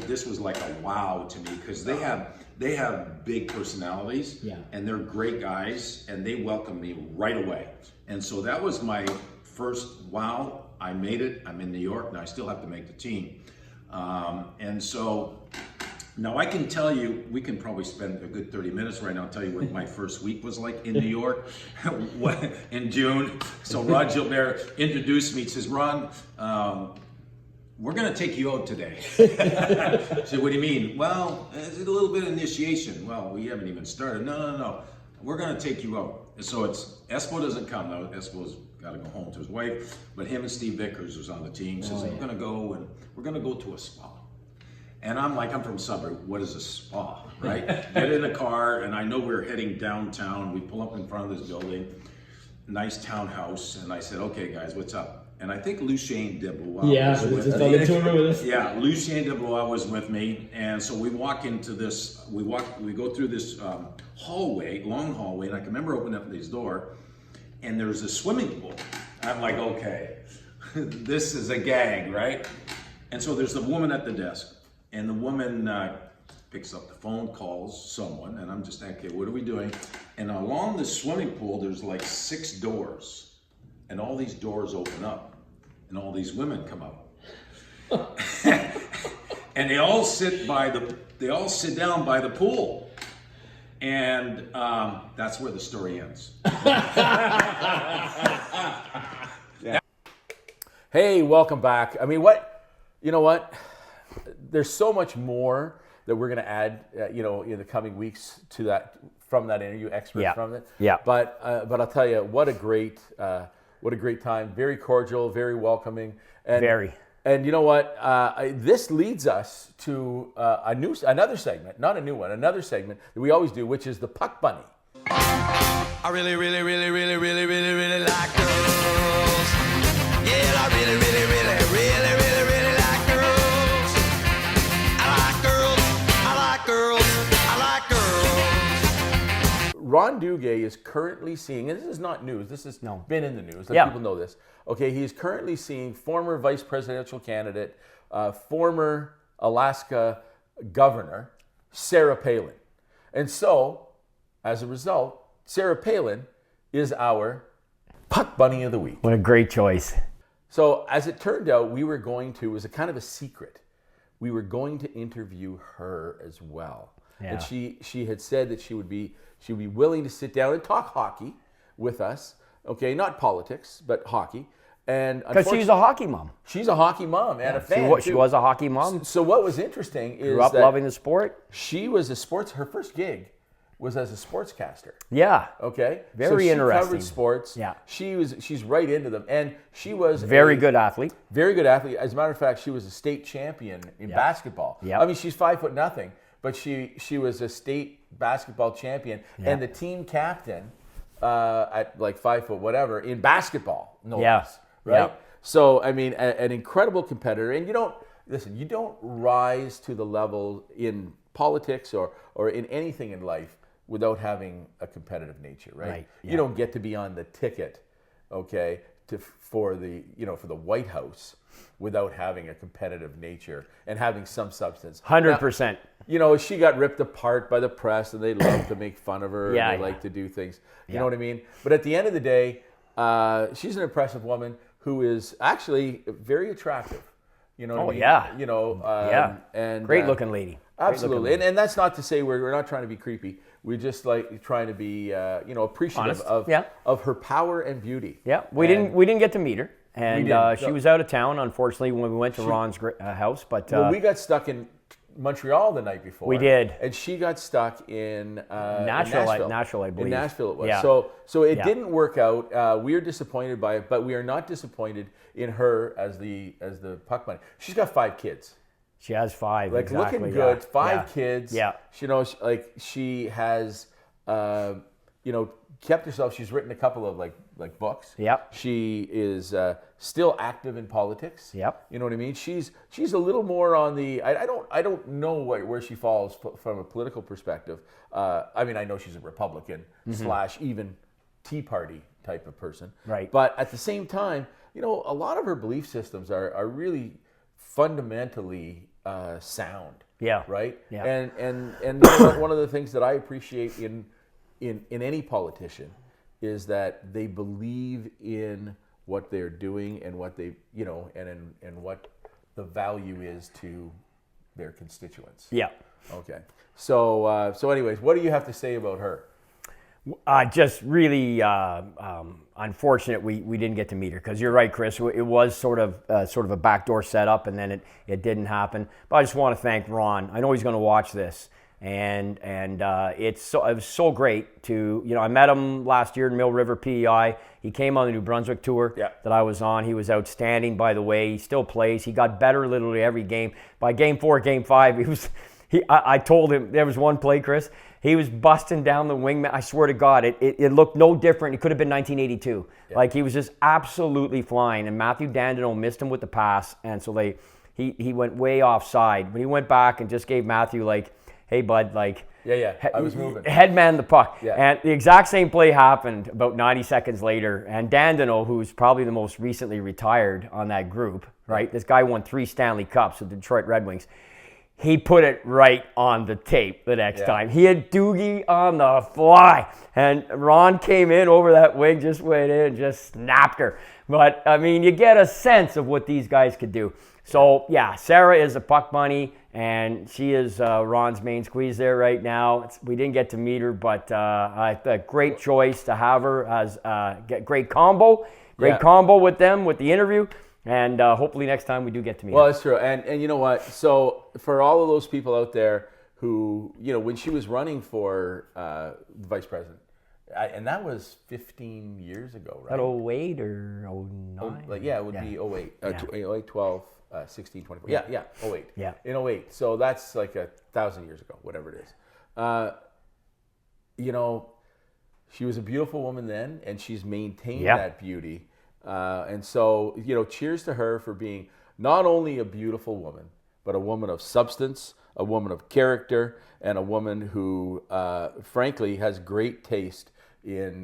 this was like a wow to me, because they have big personalities, and they're great guys, and they welcomed me right away. And so that was my first wow. I made it. I'm in New York now. I still have to make the team, and so. Now I can tell you, we can probably spend a good 30 minutes right now, tell you what my first week was like in New York in June. So Ron Gilbert introduced me, he says, Ron, we're gonna take you out today. I said, what do you mean? Well, it's a little bit of initiation. Well, we haven't even started. No. We're gonna take you out. And so Espo doesn't come now. Espo's got to go home to his wife, but him and Steve Vickers was on the team. Says, we're gonna go to a spa. And I'm like, I'm from suburb. What is a spa, right? Get in the car, and I know we're heading downtown. We pull up in front of this building, nice townhouse, and I said, okay, guys, what's up? And I think Lucien Deblois was with me. Yeah, Lucien Deblois was with me, and so we walk into this. We go through this hallway, long hallway, and I can remember opening up this door, and there's a swimming pool. I'm like, okay, this is a gag, right? And so there's the woman at the desk. And the woman picks up the phone, calls someone, and I'm just thinking, okay, what are we doing? And along the swimming pool, there's like 6 doors, and all these doors open up, and all these women come out, and they all sit down by the pool, and that's where the story ends. Hey, welcome back. I mean, you know what? There's so much more that we're going to add, in the coming weeks to that, from that interview, experts from it. Yeah. But I'll tell you, what a great time. Very cordial, very welcoming. And, very. And you know what? This leads us to another segment, not a new one, another segment that we always do, which is the Puck Bunny. I really, really, really, really, really, really, really like girls. Yeah, I really, really, really, really, really, really like girls. Ron Duguay is currently seeing, and this is not news, this has been in the news, that people know this. Okay, he's currently seeing former vice presidential candidate, former Alaska governor, Sarah Palin. And so, as a result, Sarah Palin is our Puck Bunny of the Week. What a great choice. So, as it turned out, we were going to, it was a kind of a secret, we were going to interview her as well. Yeah. And she had said that she would be willing to sit down and talk hockey with us. Okay, not politics, but hockey. And because she's a hockey mom. She's a hockey mom and a fan. She was a hockey mom. So what was interesting is grew up that loving the sport. she was her first gig was as a sportscaster. Yeah. Okay. Very so interesting. She covered sports. Yeah. She's right into them, and she was very good athlete. Very good athlete. As a matter of fact, she was a state champion in basketball. Yeah. I mean, she's 5'0", but she was a state basketball champion and the team captain at like 5 foot whatever in basketball. No less, right? Yeah. So I mean, an incredible competitor, and you don't rise to the level in politics or in anything in life without having a competitive nature, right? Yeah. You don't get to be on the ticket, okay, for the White House without having a competitive nature and having some substance. 100%. Now, she got ripped apart by the press, and they love to make fun of her. Yeah, and they like to do things. You know what I mean? But at the end of the day, she's an impressive woman who is actually very attractive. You know what I mean? Yeah. You know, and great looking lady. Absolutely, and that's not to say we're not trying to be creepy. We're just like trying to be, appreciative of her power and beauty. Yeah, we didn't get to meet her, and she was out of town, unfortunately, when we went to Ron's house. But we got stuck in Montreal the night before. We did, and she got stuck in Nashville, I believe. In Nashville, it was. Yeah. So it didn't work out. We are disappointed by it, but we are not disappointed in her as the Puck Bunny. She's got 5 kids. She has 5. Like exactly, looking good, yeah. 5 kids. Yeah. She has, kept herself. She's written a couple of like books. Yep. She is still active in politics. Yep. You know what I mean? She's a little more on the. I don't know where she falls from a political perspective. I mean, I know she's a Republican / even Tea Party type of person. Right. But at the same time, a lot of her belief systems are really fundamentally sound. Yeah. Right. Yeah. And one of the things that I appreciate in any politician is that they believe in what they're doing and what they and what the value is to their constituents. Yeah. Okay. So anyways, what do you have to say about her? Just really unfortunate we didn't get to meet her, because you're right, Chris. It was sort of a backdoor setup, and then it didn't happen. But I just want to thank Ron. I know he's going to watch this, and it was so great to I met him last year in Mill River PEI. He came on the New Brunswick tour that I was on. He was outstanding, by the way. He still plays. He got better literally every game. By game 4, game 5, I told him there was one play, Chris. He was busting down the wing. I swear to God, it looked no different. It could have been 1982. Yeah. Like, he was just absolutely flying. And Matthew Dandino missed him with the pass. And so he went way offside. But he went back and just gave Matthew, like, hey, bud, like... Yeah, I was moving. Headman the puck. Yeah. And the exact same play happened about 90 seconds later. And Dandino, who's probably the most recently retired on that group, right? This guy won 3 Stanley Cups with the Detroit Red Wings. He put it right on the tape the next time. He had Doogie on the fly. And Ron came in over that wing, just went in and just snapped her. But, I mean, you get a sense of what these guys could do. So, yeah, Sarah is a Puck Bunny, and she is Ron's main squeeze there right now. We didn't get to meet her, but a great choice to have her as great combo with them, with the interview. And hopefully next time we do get to meet her. Well, that's true. And you know what? So for all of those people out there who, when she was running for vice president, and that was 15 years ago, right? At 08 or 09? It would be 08. 08, 12, 16, 24. Yeah, 08. Yeah. In 08. So that's like 1,000 years ago, whatever it is. She was a beautiful woman then, and she's maintained that beauty. And so, cheers to her for being not only a beautiful woman, but a woman of substance, a woman of character, and a woman who, frankly, has great taste in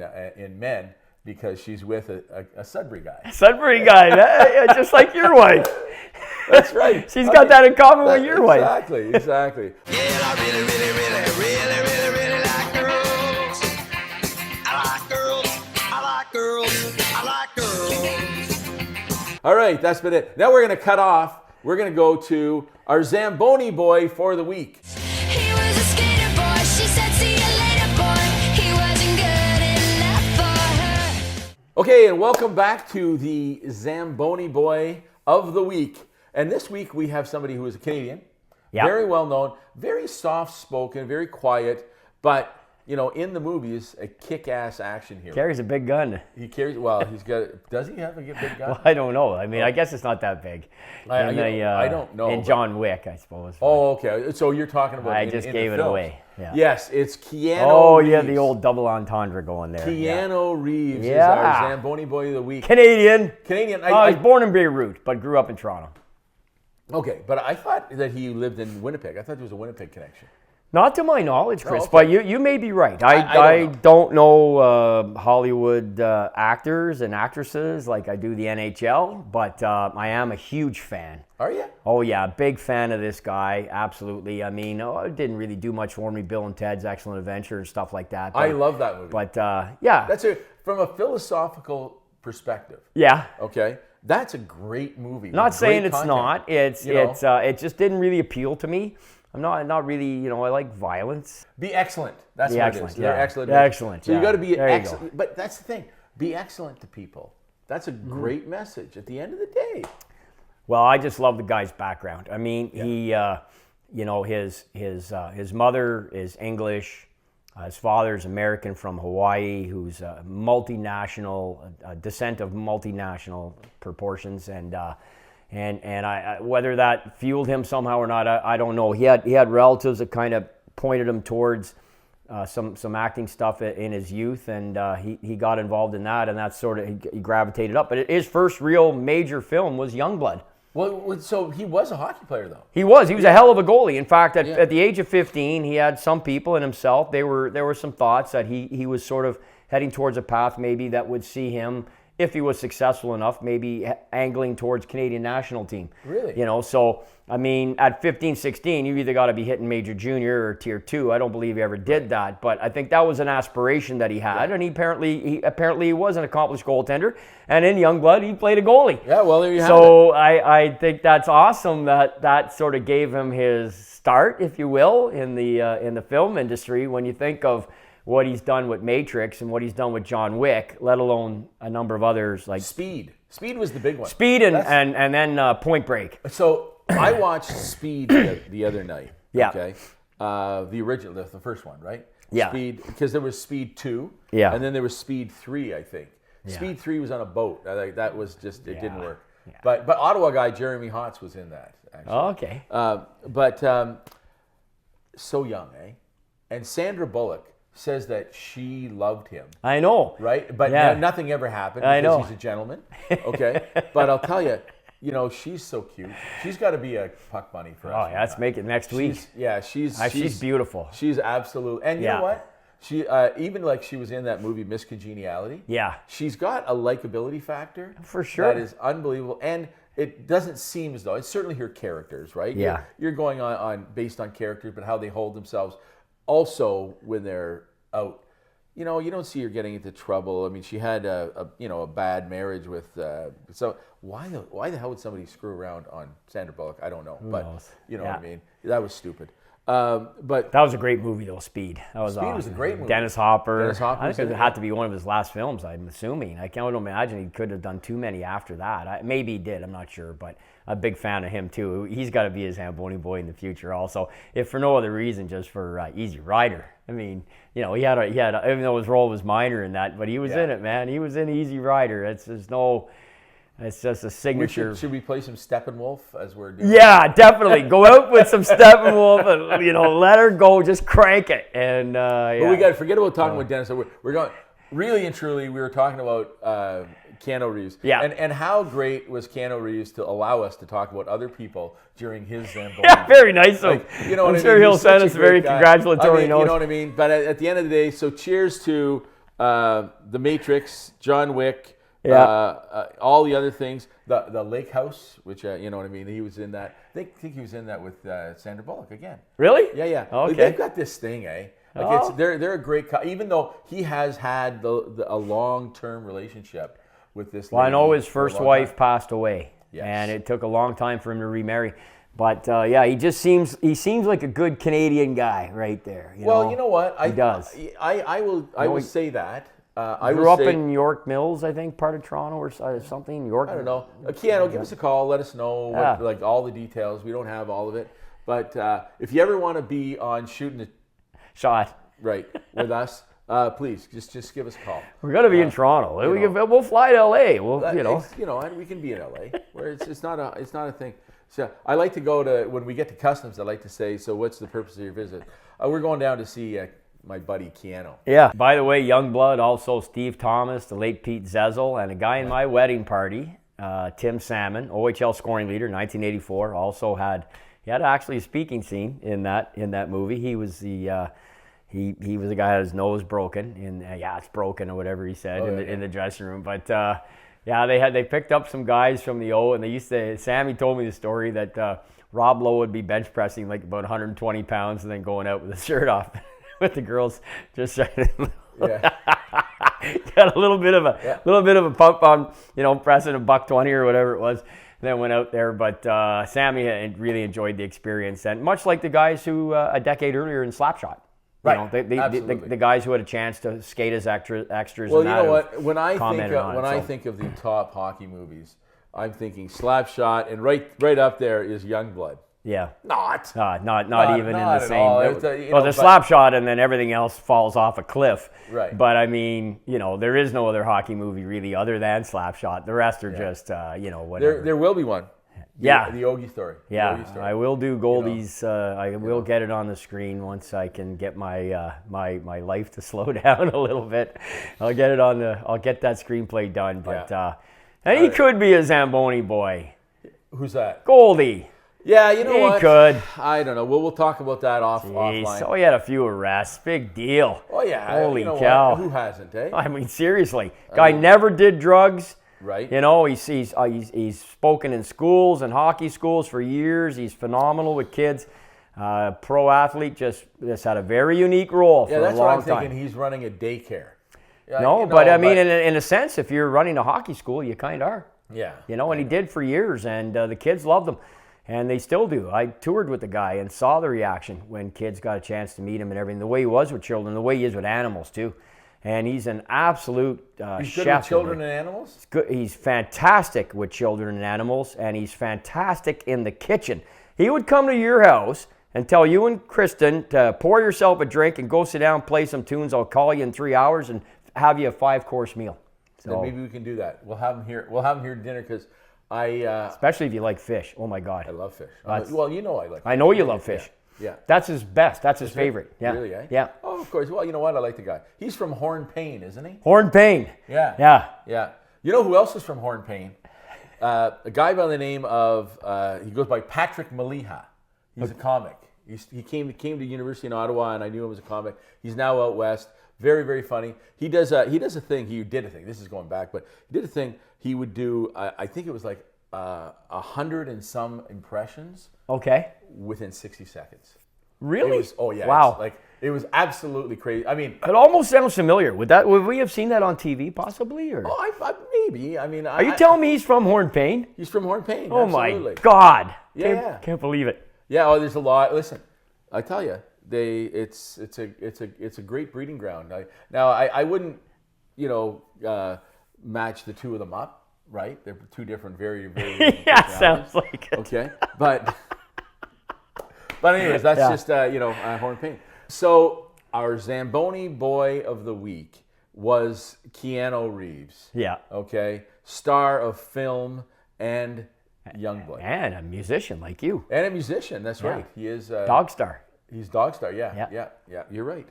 men because she's with a Sudbury guy. Sudbury guy, yeah, just like your wife. That's right. She's got that in common with your wife. Exactly. Yeah, I really, really, really, really, really, really like girls. I like girls. I like girls. I like girls. All right, that's been it. Now we're going to cut off. We're going to go to our Zamboni boy for the week. He was a skater boy. She said, see you later, boy. He wasn't good enough for her. Okay, and welcome back to the Zamboni boy of the week. And this week we have somebody who is a Canadian, very well known, very soft-spoken, very quiet, but, you know, in the movies, a kick-ass action hero. Carries a big gun. He carries, well, he's got, does he have a big gun? Well, I don't know. I mean, I guess it's not that big. I don't know. In John Wick, I suppose. Oh, okay. So you're talking about I in just the gave it films. away. Yeah. Yes, it's Keanu Oh, Reeves. yeah, the old double entendre going there. Keanu Reeves is Yeah. our Zamboni boy of the week. Canadian. Canadian. I was born in Beirut, but grew up in Toronto. Okay, but I thought that he lived in Winnipeg. I thought there was a Winnipeg connection. Not to my knowledge, Chris, okay. but you may be right. I don't know Hollywood actors and actresses like I do the NHL, but I am a huge fan. Are you? Oh, yeah, big fan of this guy, absolutely. I mean, it didn't really do much for me, Bill and Ted's Excellent Adventure and stuff like that. I love that movie. But, yeah. That's from a philosophical perspective. Yeah. Okay, that's a great movie. Not with saying great it's content. not. It just didn't really appeal to me. I'm not really, you know, I like violence. Be excellent. That's Be what excellent, it is. They're yeah. excellent. They're excellent, So you yeah. got to be There you excellent. But that's the thing. Be excellent to people. That's a great message at the end of the day. Well, I just love the guy's background. I mean, he, you know, his mother is English. His father's American from Hawaii, who's a multinational, descent of multinational proportions, and I whether that fueled him somehow or not, I don't know. He had relatives that kind of pointed him towards some acting stuff in his youth, and he got involved in that, and that's sort of he gravitated up. But his first real major film was Youngblood. Well, so he was a hockey player, though. He was a hell of a goalie. In fact, at the age of 15, he had some people and himself. There were some thoughts that he was sort of heading towards a path maybe that would see him, if he was successful enough, maybe angling towards Canadian national team. Really? You know, so, I mean, at 15, 16, you either got to be hitting Major Junior or Tier 2. I don't believe he ever did that, but I think that was an aspiration that he had, and he apparently was an accomplished goaltender, and in Youngblood, he played a goalie. Yeah, well, there you have it. So I think that's awesome that sort of gave him his start, if you will, in the film industry. When you think of what he's done with Matrix and what he's done with John Wick, let alone a number of others like Speed. Speed was the big one. Speed and then Point Break. So I watched Speed the other night. Yeah. Okay. The original, the first one, right? Yeah. Speed, because there was Speed 2. Yeah. And then there was Speed 3, I think. Yeah. Speed 3 was on a boat. That was just, it didn't work. Yeah. But Ottawa guy Jeremy Hotz was in that, actually. Oh, okay. But so young, eh? And Sandra Bullock says that she loved him. I know. Right? But Yeah. nothing ever happened I because know. he's a gentleman. Okay? But I'll tell you, you know, she's so cute. She's got to be a puck bunny for us. Oh, yeah, let's make it next week. She's beautiful. She's absolute. And you Yeah. know what? She even like she was in that movie Miss Congeniality. Yeah. She's got a likability factor. For sure. That is unbelievable. And it doesn't seem as though it's certainly her characters, right? Yeah. You're going on based on characters, but how they hold themselves. Also, when they're out, you know, you don't see her getting into trouble. I mean, she had a bad marriage with. So why the hell would somebody screw around on Sandra Bullock? I don't know, but knows? you know Yeah. what I mean. That was stupid. But That was a great movie, though, Speed. That was Speed awesome. was a great movie. Dennis Hopper. Dennis Hopper I was think in it it. had to be one of his last films, I'm assuming. I can't imagine he could have done too many after that. Maybe he did, I'm not sure, but a big fan of him, too. He's got to be his Zamboni boy in the future also, if for no other reason, just for Easy Rider. I mean, you know, he had even though his role was minor in that, but he was in it, man. He was in Easy Rider. It's just a signature. should we play some Steppenwolf as we're doing? Yeah, definitely. Go out with some Steppenwolf and, you know, let her go. Just crank it. And, But we got to forget about talking with Dennis. We're going, really and truly, we were talking about Keanu Reeves. Yeah. And how great was Keanu Reeves to allow us to talk about other people during his Zamboni? Yeah, very nice of him. You know what I'm I sure mean? he'll He's such send a us a great very guy. congratulatory You note. know what I mean? But at the end of the day, so cheers to The Matrix, John Wick, all the other things. The Lake House, which, you know what I mean? He was in that. I think he was in that with Sandra Bullock again. Really? Yeah. Okay. They've got this thing, eh? Like they're a great even though he has had a long-term relationship with this Well, I know lady his for a first long wife time. passed away, Yes. and it took a long time for him to remarry. But he seems like a good Canadian guy right there. You know what? He does. I will say that. I Grew will up say, in York Mills, I think, part of Toronto or something. York. I don't know. Keanu, give us a call. Let us know Yeah. like all the details. We don't have all of it, but if you ever want to be on Shootin the Shot. Right with us, please just give us a call. We're gonna be in Toronto. We'll fly to LA. We can be in LA. Where it's not a thing. So I like to go to when we get to customs. I like to say, so what's the purpose of your visit? We're going down to see my buddy Keanu. Yeah. By the way, Youngblood, also Steve Thomas, the late Pete Zezel, and a guy in my wedding party, Tim Salmon, OHL scoring leader, 1984. Also had actually a speaking scene in that movie. He was the he was the guy who had his nose broken, and it's broken or whatever he said in the dressing room. But they picked up some guys from the O, and they used to. Sammy told me the story that Rob Lowe would be bench pressing like about 120 pounds and then going out with his shirt off. With the girls just got a little bit of a pump on, pressing a $120 or whatever it was, and then went out there. But Sammy really enjoyed the experience, and much like the guys who a decade earlier in Slapshot, Right. The guys who had a chance to skate as extras. Well, and you know what? When I think of the top hockey movies, I'm thinking Slapshot, and right up there is Youngblood. Yeah. Not even in the same. all. The slap shot and then everything else falls off a cliff. Right. But I mean, there is no other hockey movie really other than Slapshot. The rest are just, whatever. There will be one. The Ogie story. Yeah, I will do Goldie's. I will get it on the screen once I can get my my life to slow down a little bit. I'll get that screenplay done. But and he could be a Zamboni boy. Who's that? Goldie. Yeah, you know what? He could. I don't know. We'll talk about that offline. So he had a few arrests. Big deal. Oh, yeah. Holy cow. Who hasn't, eh? I mean, seriously. Guy never did drugs. Right. He's spoken in schools and hockey schools for years. He's phenomenal with kids. Pro athlete, just had a very unique role for a long time. Yeah, that's what I'm thinking. He's running a daycare. But I mean, in a sense, if you're running a hockey school, you kind of are. Yeah. And he did for years, and the kids loved him. And they still do. I toured with the guy and saw the reaction when kids got a chance to meet him and everything. The way he was with children, the way he is with animals too. And he's an absolute He's chef. good with children and animals? He's fantastic with children and animals, and he's fantastic in the kitchen. He would come to your house and tell you and Kristen to pour yourself a drink and go sit down, play some tunes. I'll call you in 3 hours and have you a 5-course meal. So maybe we can do that. We'll have him here. We'll have him here at dinner because especially if you like fish. Oh my God. I love fish. Well, you know I like fish. I know you love fish. Yeah. That's his best. That's his favorite. Yeah. Really, eh? Yeah. Oh, of course. Well, you know what? I like the guy. He's from Hornpain, isn't he? Hornpain. Yeah. Yeah. Yeah. You know who else is from Hornpain? A guy by the name of, he goes by Patrick Maliha. He's a comic. He came to University in Ottawa, and I knew him as a comic. He's now out west. Very, very funny. He did a thing. This is going back, but he did a thing. He would do, I think it was like 100 and some impressions. Okay. Within 60 seconds. Really? Wow. It was absolutely crazy. I mean, it almost sounds familiar. Would we have seen that on TV possibly? Or? Maybe. I mean, are you telling me he's from Hornpain? He's from Hornpain. Oh absolutely. My God. Yeah. Can't believe it. Yeah. Oh, there's a lot. Listen, I tell you, it's a great breeding ground. I wouldn't, match the two of them up. Right, they're two different, very, very. Yeah, sounds like it. Okay, but anyways, that's just Hornpain. So our Zamboni boy of the week was Keanu Reeves. Yeah. Okay, star of film and Youngblood, and a musician like you. And a musician. That's right. He is Dog Star. He's Dog Star. Yeah. You're right.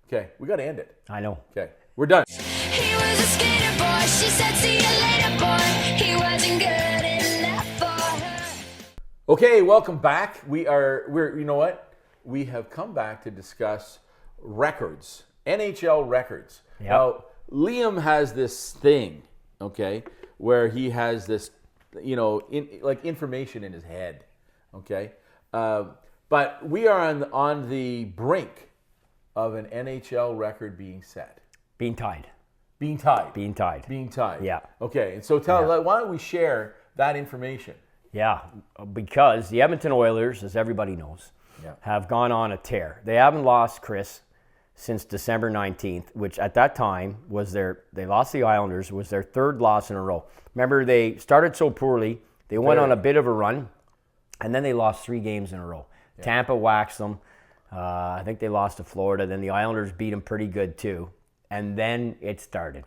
Okay, we got to end it. I know. Okay, we're done. He was a skater boy. She said, see you later, boy. He wasn't good enough for her. Okay, welcome back. We're you know what? We have come back to discuss records, NHL records. Yep. Now, Liam has this thing, okay, where he has this, information in his head, okay. But we are on the brink of an NHL record being set. Being tied. Being tied. Being tied. Being tied. Yeah. Okay, and so why don't we share that information? Yeah, because the Edmonton Oilers, as everybody knows, have gone on a tear. They haven't lost, Chris, since December 19th, which at that time they lost the Islanders, was their third loss in a row. Remember, they started so poorly, they went on a bit of a run, and then they lost 3 games in a row. Yeah. Tampa waxed them. I think they lost to Florida. Then the Islanders beat them pretty good too. And then it started.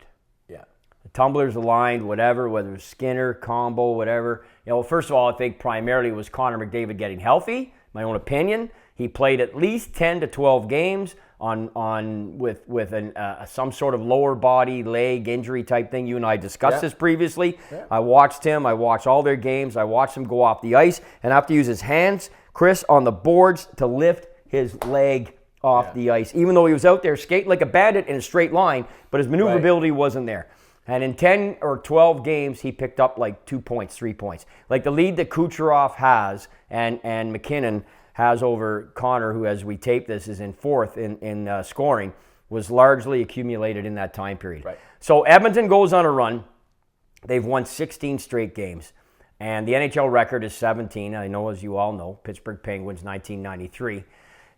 Yeah. The tumblers aligned, whatever, whether it was Skinner, Combo, whatever. First of all, I think primarily it was Connor McDavid getting healthy, my own opinion. He played at least 10 to 12 games with some sort of lower body, leg injury type thing. You and I discussed this previously. Yeah. I watched him. I watched all their games. I watched him go off the ice and have to use his hands, Chris, on the boards to lift his leg off the ice, even though he was out there skating like a bandit in a straight line, but his maneuverability wasn't there. And in 10 or 12 games, he picked up like 2 points, 3 points. Like the lead that Kucherov has and McKinnon has over Connor, who, as we tape this, is in fourth in scoring, was largely accumulated in that time period. Right. So Edmonton goes on a run. They've won 16 straight games. And the NHL record is 17. I know, as you all know, Pittsburgh Penguins, 1993.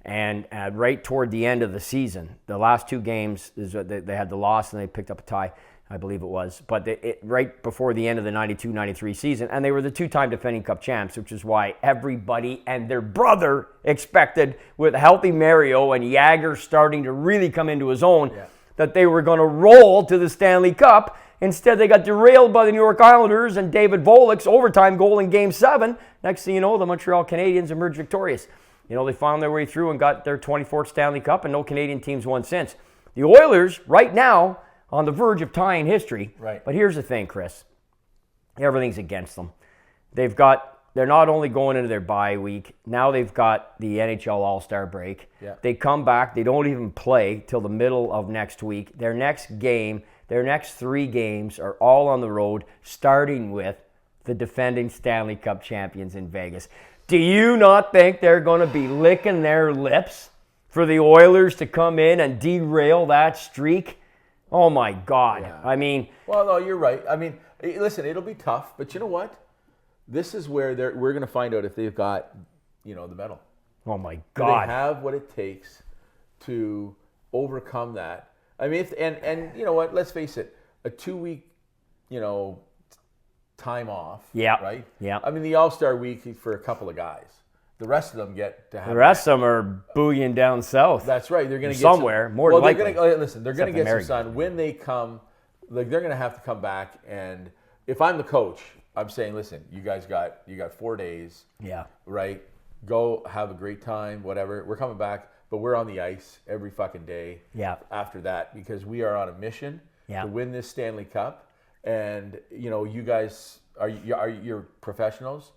And right toward the end of the season, the last 2 games, they had the loss and they picked up a tie, I believe it was. But right before the end of the 92-93 season, and they were the 2-time defending Cup champs, which is why everybody and their brother expected, with a healthy Mario and Jagger starting to really come into his own, that they were going to roll to the Stanley Cup. Instead, they got derailed by the New York Islanders and David Volek's overtime goal in Game 7. Next thing you know, the Montreal Canadiens emerged victorious. They found their way through and got their 24th Stanley Cup, and no Canadian teams won since. The Oilers, right now, on the verge of tying history. Right. But here's the thing, Chris. Everything's against them. They're not only going into their bye week, now they've got the NHL All-Star break. Yeah. They come back, they don't even play till the middle of next week. Their next 3 games are all on the road, starting with the defending Stanley Cup champions in Vegas. Do you not think they're going to be licking their lips for the Oilers to come in and derail that streak? Oh, my God. Yeah. I mean... Well, no, you're right. I mean, listen, it'll be tough, but you know what? This is where we're going to find out if they've got, the medal. Oh, my God. Do they have what it takes to overcome that? I mean, and you know what? Let's face it, a 2-week, time off. Yeah. Right? Yeah. I mean, the All-Star week for a couple of guys. The rest of them get to have. The rest of them are boogieing down south. That's right. They're going to get somewhere. More than likely. They're going to get some sun when they come. Like, they're going to have to come back. And if I'm the coach, I'm saying, listen, you got 4 days. Yeah. Right. Go have a great time. Whatever. We're coming back, but we're on the ice every fucking day. Yeah. After that, because we are on a mission to win this Stanley Cup. And you guys you're professionals.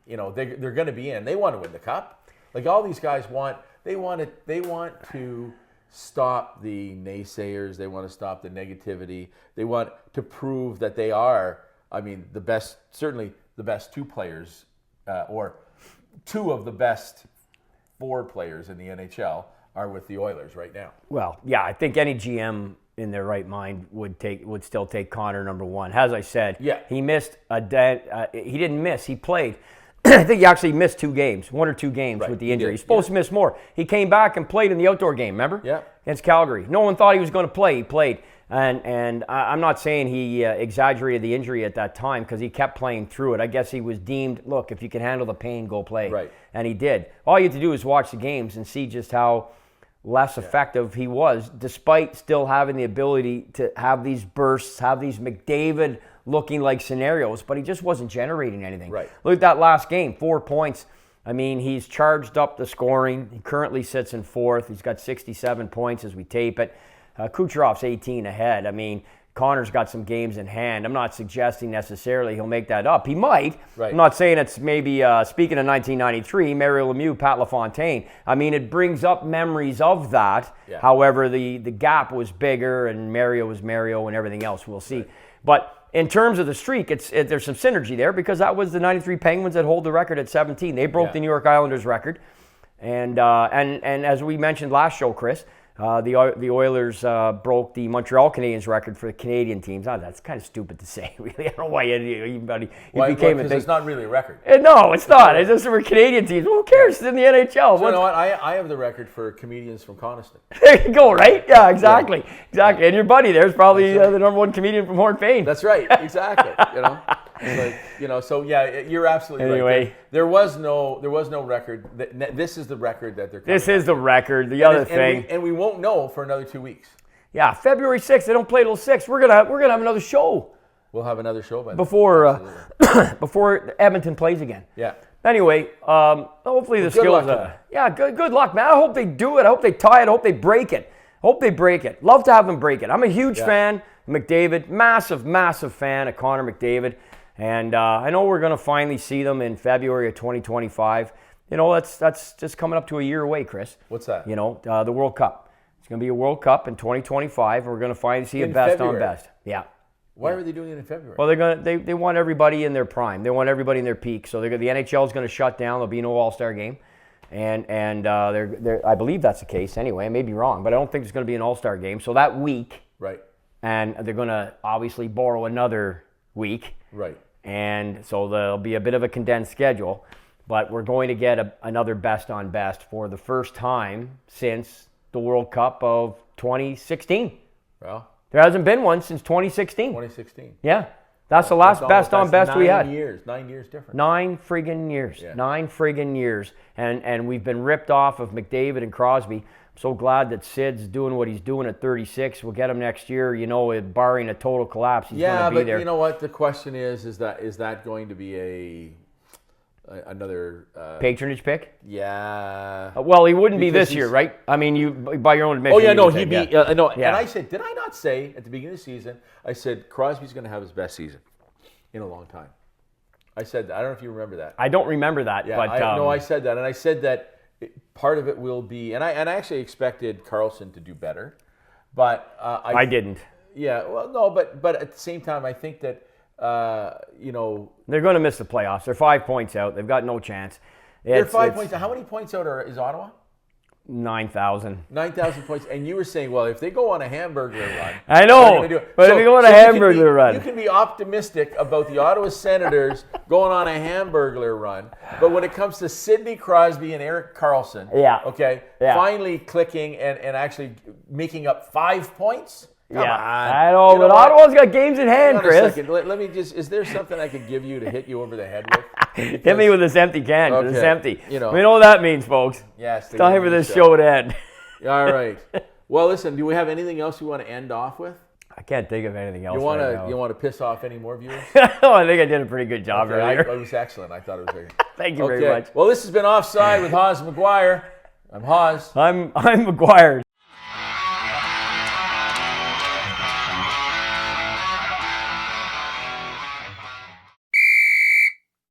They're going to be in. They want to win the cup. Like, all these guys want to stop the naysayers. They want to stop the negativity. They want to prove that they are, the best, certainly the best 2 players, or 2 of the best 4 players in the NHL are with the Oilers right now. Well, yeah, I think any GM in their right mind would still take Connor number 1. As I said, he missed he didn't miss. He played. I think he actually missed 2 games, 1 or 2 games with the injury. He's supposed to miss more. He came back and played in the outdoor game, remember? Yeah. Against Calgary. No one thought he was going to play. He played. And I'm not saying he exaggerated the injury at that time, because he kept playing through it. I guess he was deemed, look, if you can handle the pain, go play. Right. And he did. All you have to do is watch the games and see just how less effective he was, despite still having the ability to have these bursts, have these McDavid looking like scenarios, but he just wasn't generating anything. Right. Look at that last game, 4 points. He's charged up the scoring. He currently sits in 4th. He's got 67 points as we tape it. Kucherov's 18 ahead. Connor's got some games in hand. I'm not suggesting necessarily he'll make that up. He might. Right. I'm not saying it's maybe, speaking of 1993, Mario Lemieux, Pat LaFontaine. I mean, it brings up memories of that. Yeah. However, the gap was bigger and Mario was Mario and everything else we'll see. Right. But in terms of the streak, there's some synergy there because that was the 93 Penguins that hold the record at 17. They broke the New York Islanders record. And as we mentioned last show, Chris, the Oilers broke the Montreal Canadiens record for the Canadian teams. Oh, that's kind of stupid to say, really. I don't know why anybody became a big... It's not really a record. No, it's not. It's just for Canadian teams. Well, who cares? It's in the NHL. So you know what? I have the record for comedians from Coniston. There you go, right? Yeah, exactly. Yeah. Exactly. And your buddy there's probably the number one comedian from Horn Fane. That's right. Exactly. So yeah, you're absolutely right. There was no record. This is the record that they're coming This is the record. The other thing. And we won't know for another 2 weeks. Yeah, February 6th. They don't play till 6. We're gonna have another show. We'll have another show by then. Before Edmonton plays again. Yeah. Anyway, hopefully the skills. Good luck, man. I hope they do it. I hope they tie it. I hope they break it. Love to have them break it. I'm a huge fan of McDavid. Massive fan of Connor McDavid. And I know we're going to finally see them in February of 2025. You know, that's just coming up to a year away, Chris. What's that? You know, the World Cup. It's going to be a World Cup in 2025. We're going to finally see a best on best. Yeah. Why are they doing it in February? Well, they want everybody in their prime. They want everybody in their peak. So the NHL is going to shut down. There'll be no All-Star game. And I believe that's the case anyway. I may be wrong, but I don't think there's going to be an All-Star game. So that week, right? And they're going to obviously borrow another week, right? And so there'll be a bit of a condensed schedule, but we're going to get another best on best for the first time since the World Cup of 2016. Well, there hasn't been one since 2016. 2016. Yeah. That's the last best on best we had. 9 years. 9 years different. 9 friggin' years. Yeah. 9 friggin' years. And we've been ripped off of McDavid and Crosby. I'm so glad that Sid's doing what he's doing at 36. We'll get him next year, you know, barring a total collapse. He's going to be there. Yeah, but you know what? The question is that going to be another... patronage pick? Yeah. Well, he wouldn't be this year, right? I mean, you by your own admission. Oh, yeah, no, he'd be... No. And I said, did I not say at the beginning of the season, I said, Crosby's going to have his best season in a long time. I said that. I don't know if you remember that. I don't remember that. Yeah, but, I said that. And I said that part of it will be... And I actually expected Carlson to do better. But... I didn't. Yeah, well, no, but at the same time, I think that... they're going to miss the playoffs. They're 5 points out. They've got no chance. They're 5 points out. How many points out is Ottawa? 9,000. 9,000 points. And you were saying, well, if they go on a hamburger run, I know. But if they go on a hamburger run, you can be optimistic about the Ottawa Senators going on a hamburger run. But when it comes to Sidney Crosby and Erik Karlsson, finally clicking and actually making up 5 points. Come on. I know, but Ottawa's got games in hand, Chris. Let me just, is there something I could give you to hit you over the head with? Hit me with this empty can, because it's empty. You know. We know what that means, folks. Yes. It's time for this show to end. All right. Well, listen, do we have anything else you want to end off with? I can't think of anything else You want to piss off any more viewers? No, I think I did a pretty good job earlier. It was excellent. I thought it was very good. Thank you very much. Well, this has been Offside with Hawes McGuire. I'm Hawes. I'm McGuire.